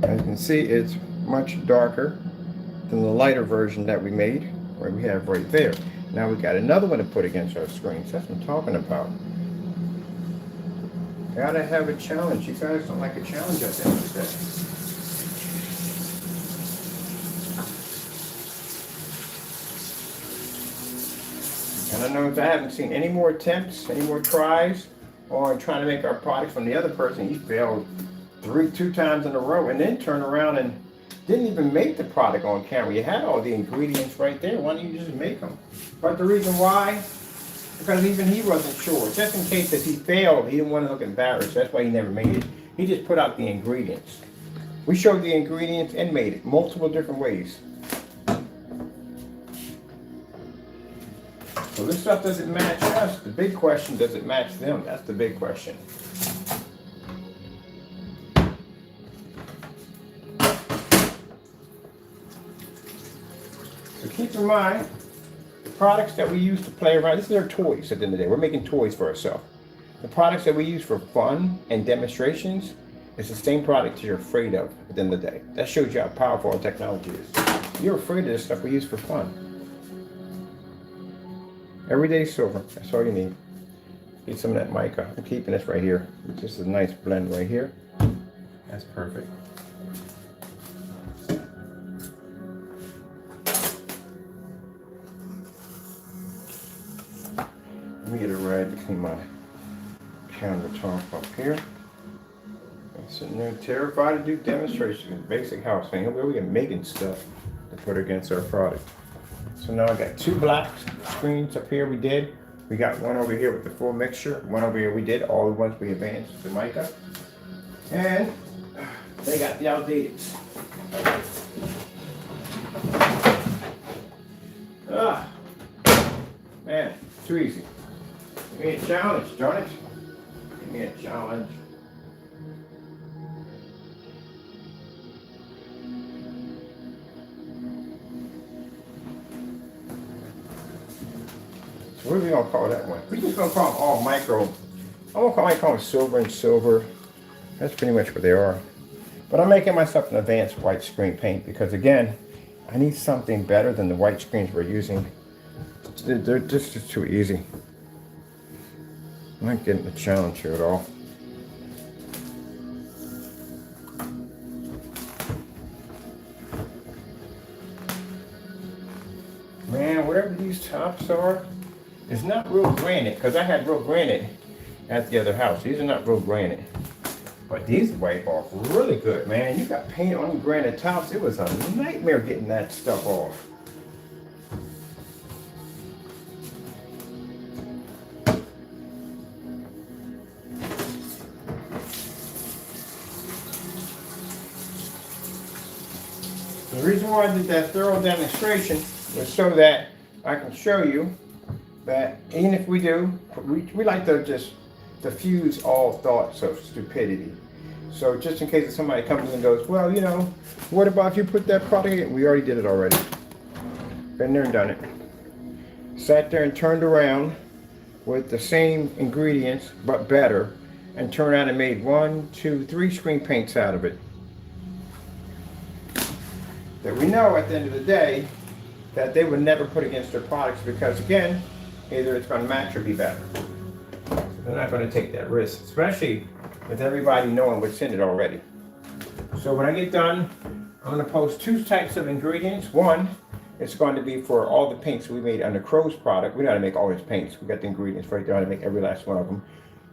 As you can see, it's much darker than the lighter version that we made, where we have right there. Now we got another one to put against our screens. That's what I'm talking about. Gotta have a challenge. You guys don't like a challenge at the end of the day. And I know I haven't seen any more attempts, any more tries on trying to make our products from the other person. He failed two times in a row and then turned around and didn't even make the product on camera. You had all the ingredients right there. Why don't you just make them? But the reason why, because even he wasn't sure. Just in case if he failed, he didn't want to look embarrassed. That's why he never made it. He just put out the ingredients. We showed the ingredients and made it multiple different ways. So this stuff doesn't match us. The big question, does it match them? That's the big question. So keep in mind, the products that we use to play around, these are toys at the end of the day. We're making toys for ourselves. The products that we use for fun and demonstrations is the same product you're afraid of at the end of the day. That shows you how powerful our technology is. You're afraid of this stuff we use for fun. Everyday silver, that's all you need. Get some of that mica. I'm keeping this right here. It's just a nice blend right here. That's perfect. Let me get a rag to clean my countertop up here. I'm sitting there terrified to do demonstrations. Basic house thing. We're making stuff to put against our product. So now I got two black screens up here we did. We got one over here with the full mixture. One over here we did all the ones we advanced with the mica. And they got the outdated. Ah, man, too easy. Give me a challenge, darn it. Give me a challenge. What are we gonna call that one? We're just gonna call them all micro. I'm gonna call them silver and silver. That's pretty much what they are. But I'm making myself an advanced white screen paint because again, I need something better than the white screens we're using. They're just too easy. I'm not getting the challenge here at all. Man, whatever these tops are, it's not real granite, because I had real granite at the other house. These are not real granite. But these wipe off really good, man. You got paint on granite tops. It was a nightmare getting that stuff off. The reason why I did that thorough demonstration was so that I can show you that even if we do, we like to just diffuse all thoughts of stupidity. So just in case somebody comes in and goes, well, you know, what about if you put that product in? We already did it already. Been there and done it. Sat there and turned around with the same ingredients, but better, and turned around and made 1, 2, 3 screen paints out of it. That we know at the end of the day that they would never put against their products because again, either it's going to match or be better. They're not going to take that risk, especially with everybody knowing what's in it already. So when I get done, I'm going to post two types of ingredients. One, it's going to be for all the paints we made on the Crow's product. We know how to make all these paints. We got the ingredients right there how to make every last one of them.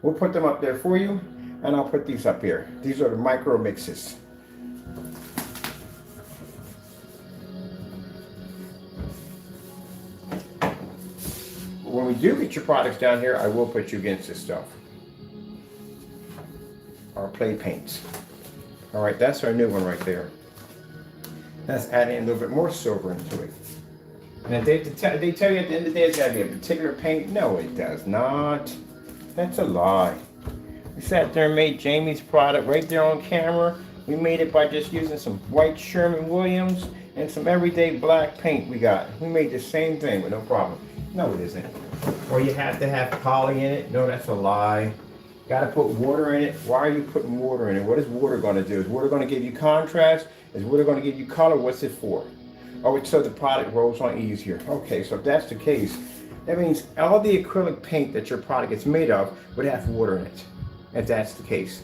We'll put them up there for you, and I'll put these up here. These are the micro mixes. When we do get your products down here, I will put you against this stuff. Our play paints. All right, that's our new one right there. That's adding a little bit more silver into it. And if they tell you at the end of the day it's got to be a particular paint, no, it does not. That's a lie. We sat there and made Jamie's product right there on camera. We made it by just using some white Sherman-Williams and some everyday black paint we got. We made the same thing with no problem. No, it isn't. Or you have to have poly in it. No, that's a lie. Got to put water in it. Why are you putting water in it? What is water going to do? Is water going to give you contrast? Is water going to give you color? What's it for? Oh, it's so the product rolls on easier. Okay, so if that's the case, that means all the acrylic paint that your product is made of would have water in it. If that's the case.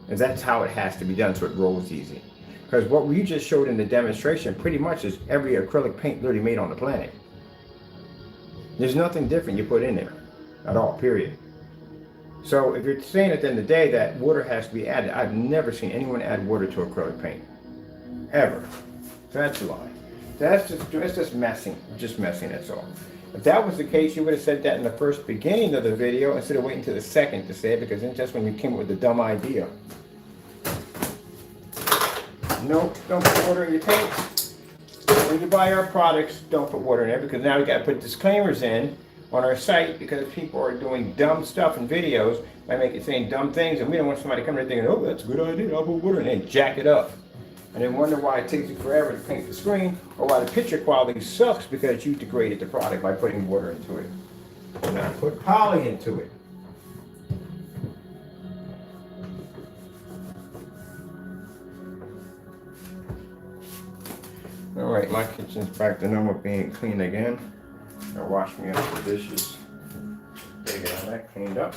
And that's how it has to be done so it rolls easy. Because what we just showed in the demonstration pretty much is every acrylic paint literally made on the planet. There's nothing different you put in there at all, period. So if you're saying at the end of the day that water has to be added, I've never seen anyone add water to acrylic paint. Ever. So that's a lie. That's just messing. Just messing, that's all. If that was the case, you would have said that in the first beginning of the video instead of waiting to the second to say it, because then just when you came up with the dumb idea. Nope, don't put water in your paints. When you buy our products, don't put water in there, because now we got to put disclaimers in on our site because people are doing dumb stuff in videos by making saying dumb things, and we don't want somebody coming in thinking, oh, that's a good idea, I'll put water in and jack it up. And then wonder why it takes you forever to paint the screen, or why the picture quality sucks because you degraded the product by putting water into it. Do not put poly into it. All right, my kitchen's back to normal, being clean again. I'll wash me up the dishes. They got that cleaned up.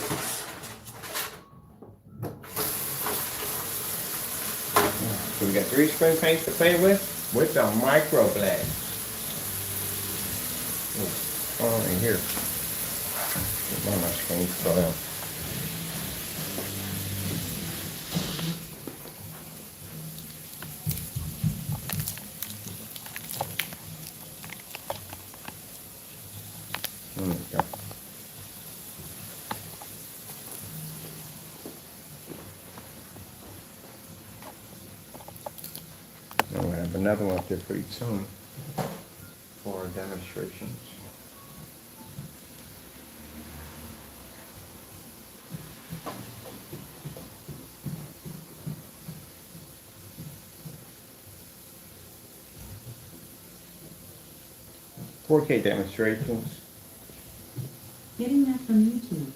So we got 3 spray paints to play with the microblade. Oh, in here. Get my screen slow down. There we go. And we'll have another one up there pretty soon for demonstrations. $4K demonstrations. Getting that from YouTube.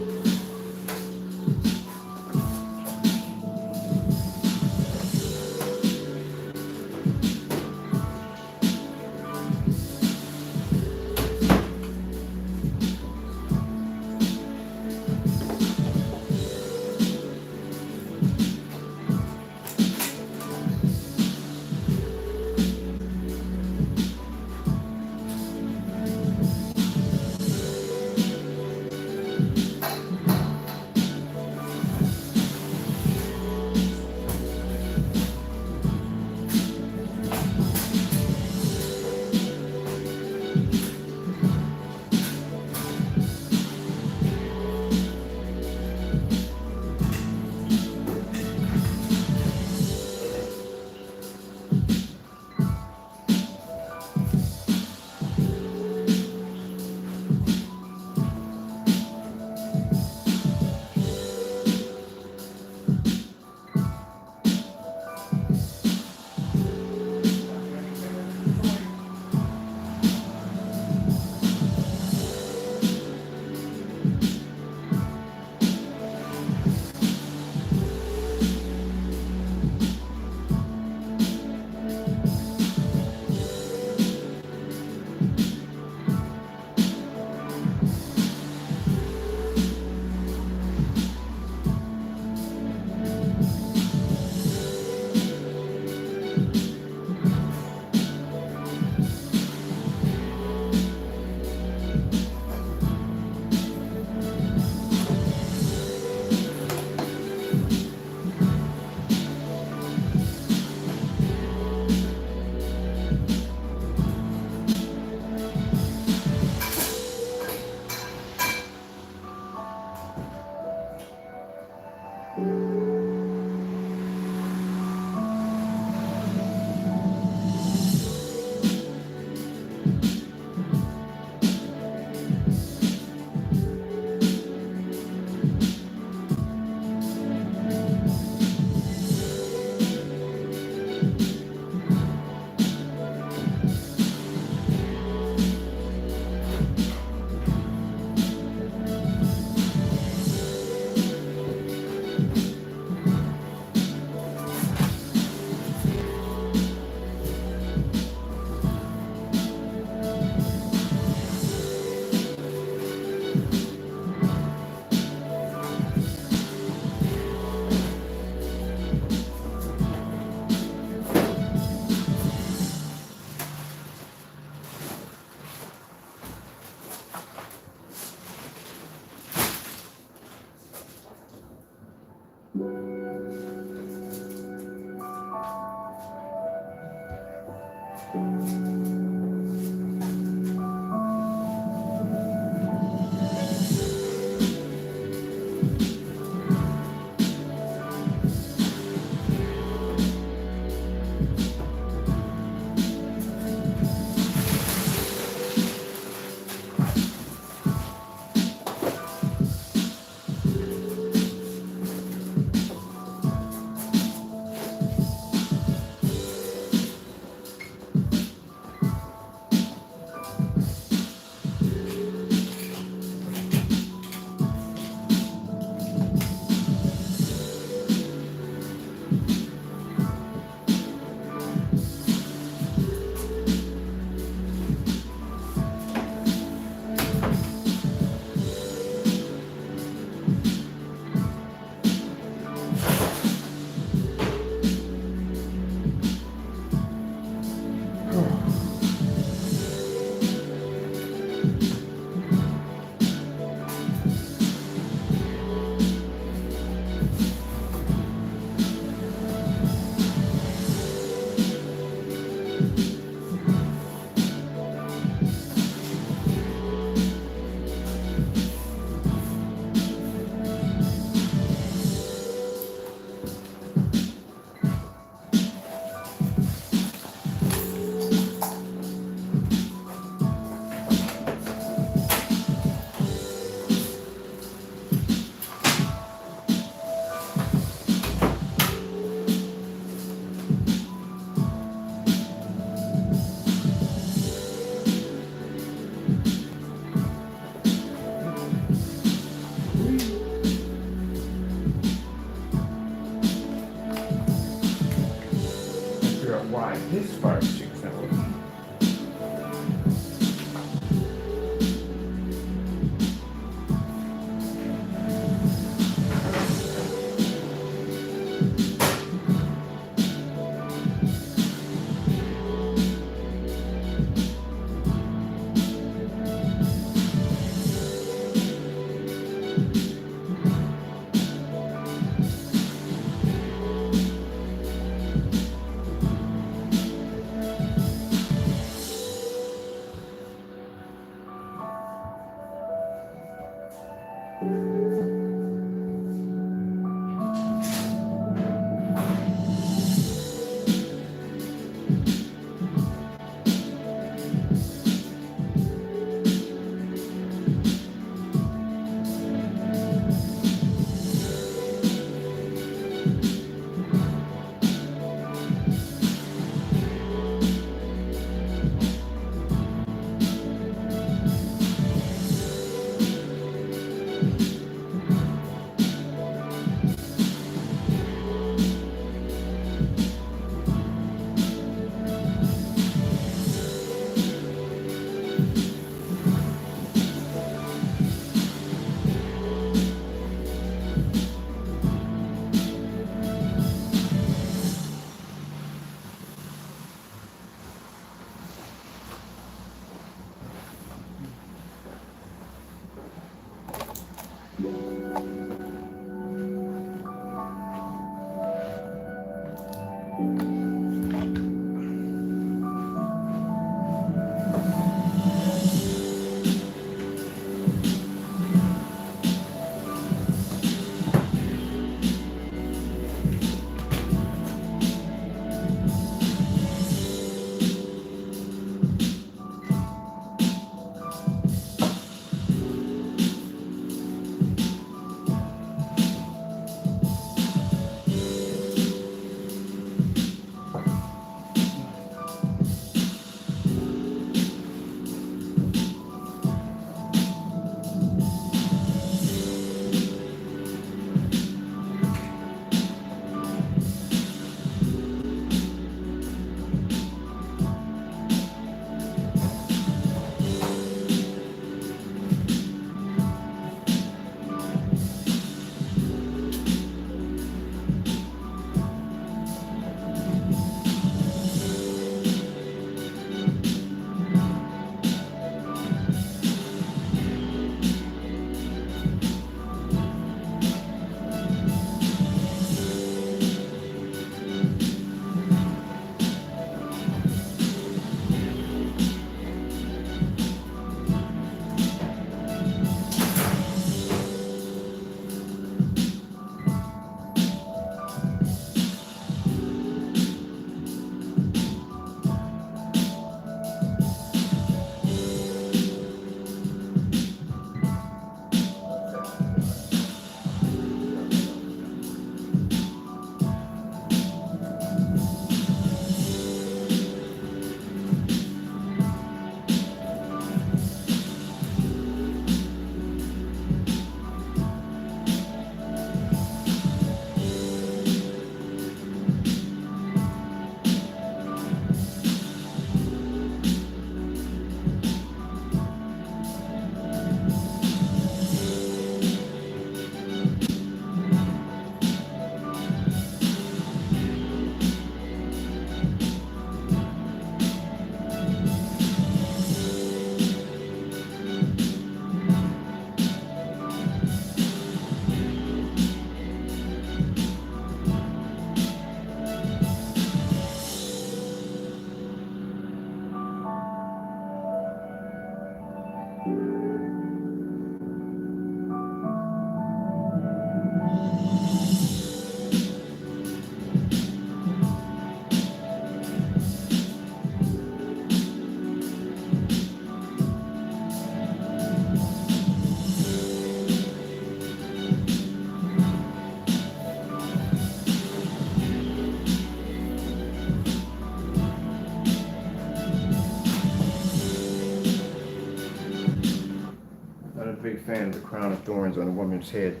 Big fan of the crown of thorns on a woman's head.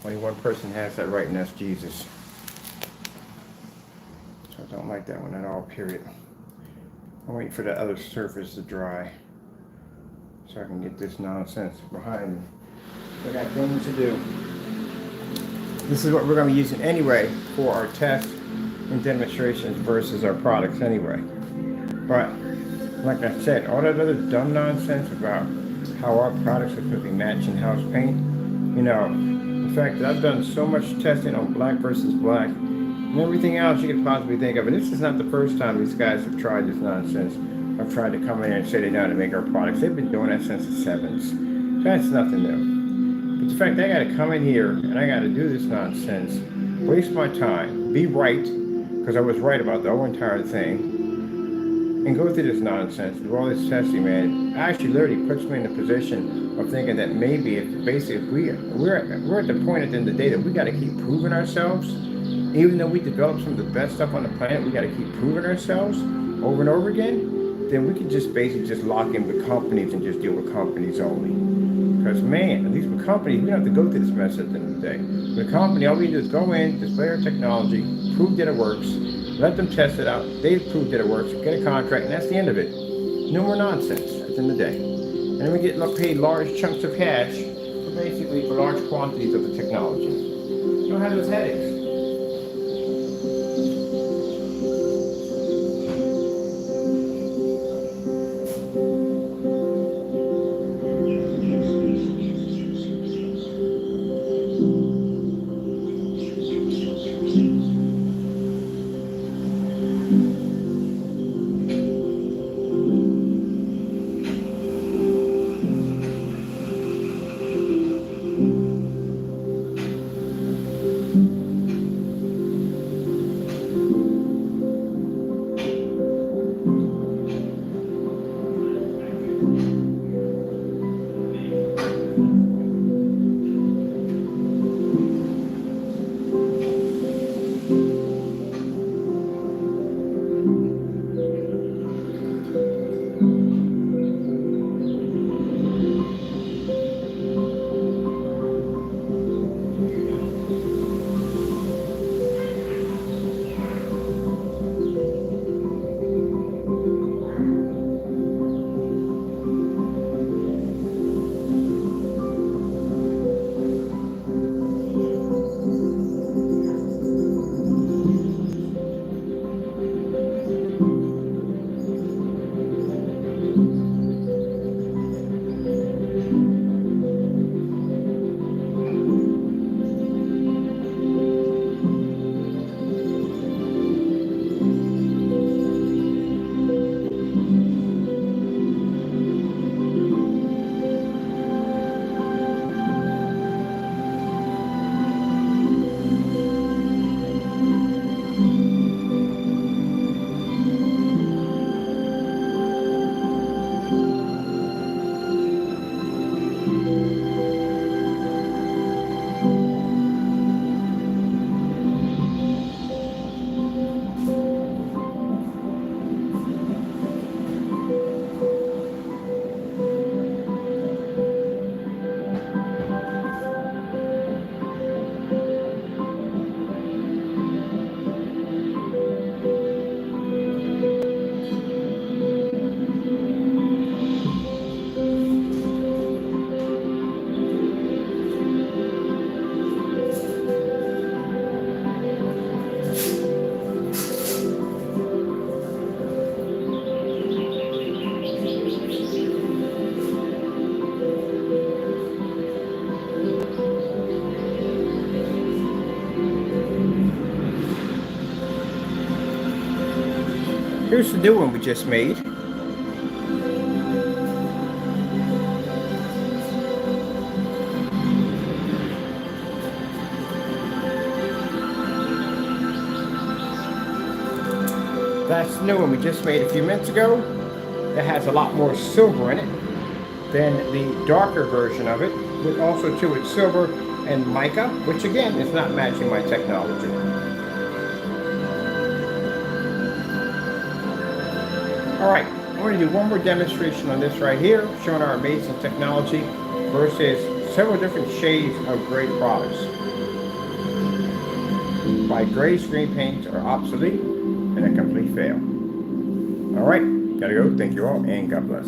Only one person has that right, and that's Jesus. So I don't like that one at all, period. I'm waiting for the other surface to dry so I can get this nonsense behind me. I got things to do. This is what we're going to be using anyway for our tests and demonstrations versus our products anyway. But like I said, all that other dumb nonsense about how our products are going to be matching house paint, you know, the fact that I've done so much testing on black versus black and everything else you could possibly think of, and this is not the first time these guys have tried this nonsense. I've tried to come in and say they know how to make our products. They've been doing that since the 70s. That's nothing new. But the fact, I gotta come in here and I gotta do this nonsense, waste my time, be right, because I was right about the whole entire thing, and go through this nonsense, do all this testing, man. It actually literally puts me in the position of thinking that maybe if basically if we're at the point at the end of the day that we gotta keep proving ourselves, even though we develop some of the best stuff on the planet, we gotta keep proving ourselves over and over again, then we can just basically just lock in with companies and just deal with companies only. Because man, at least with companies, we don't have to go through this mess at the end of the day. With a company, all we do is go in, display our technology, prove that it works, let them test it out, they prove that it works, get a contract, and that's the end of it. No more nonsense at the end of the day. And then we get paid large chunks of cash for large quantities of the technology. You don't have those headaches. Here's the new one we just made. That's the new one we just made a few minutes ago. That has a lot more silver in it than the darker version of it, with also too it's silver and mica, which again is not matching my technology. Alright, I'm going to do one more demonstration on this right here, showing our amazing technology versus several different shades of Gray products. By Gray, screen paints are obsolete and a complete fail. Alright, gotta go. Thank you all, and God bless.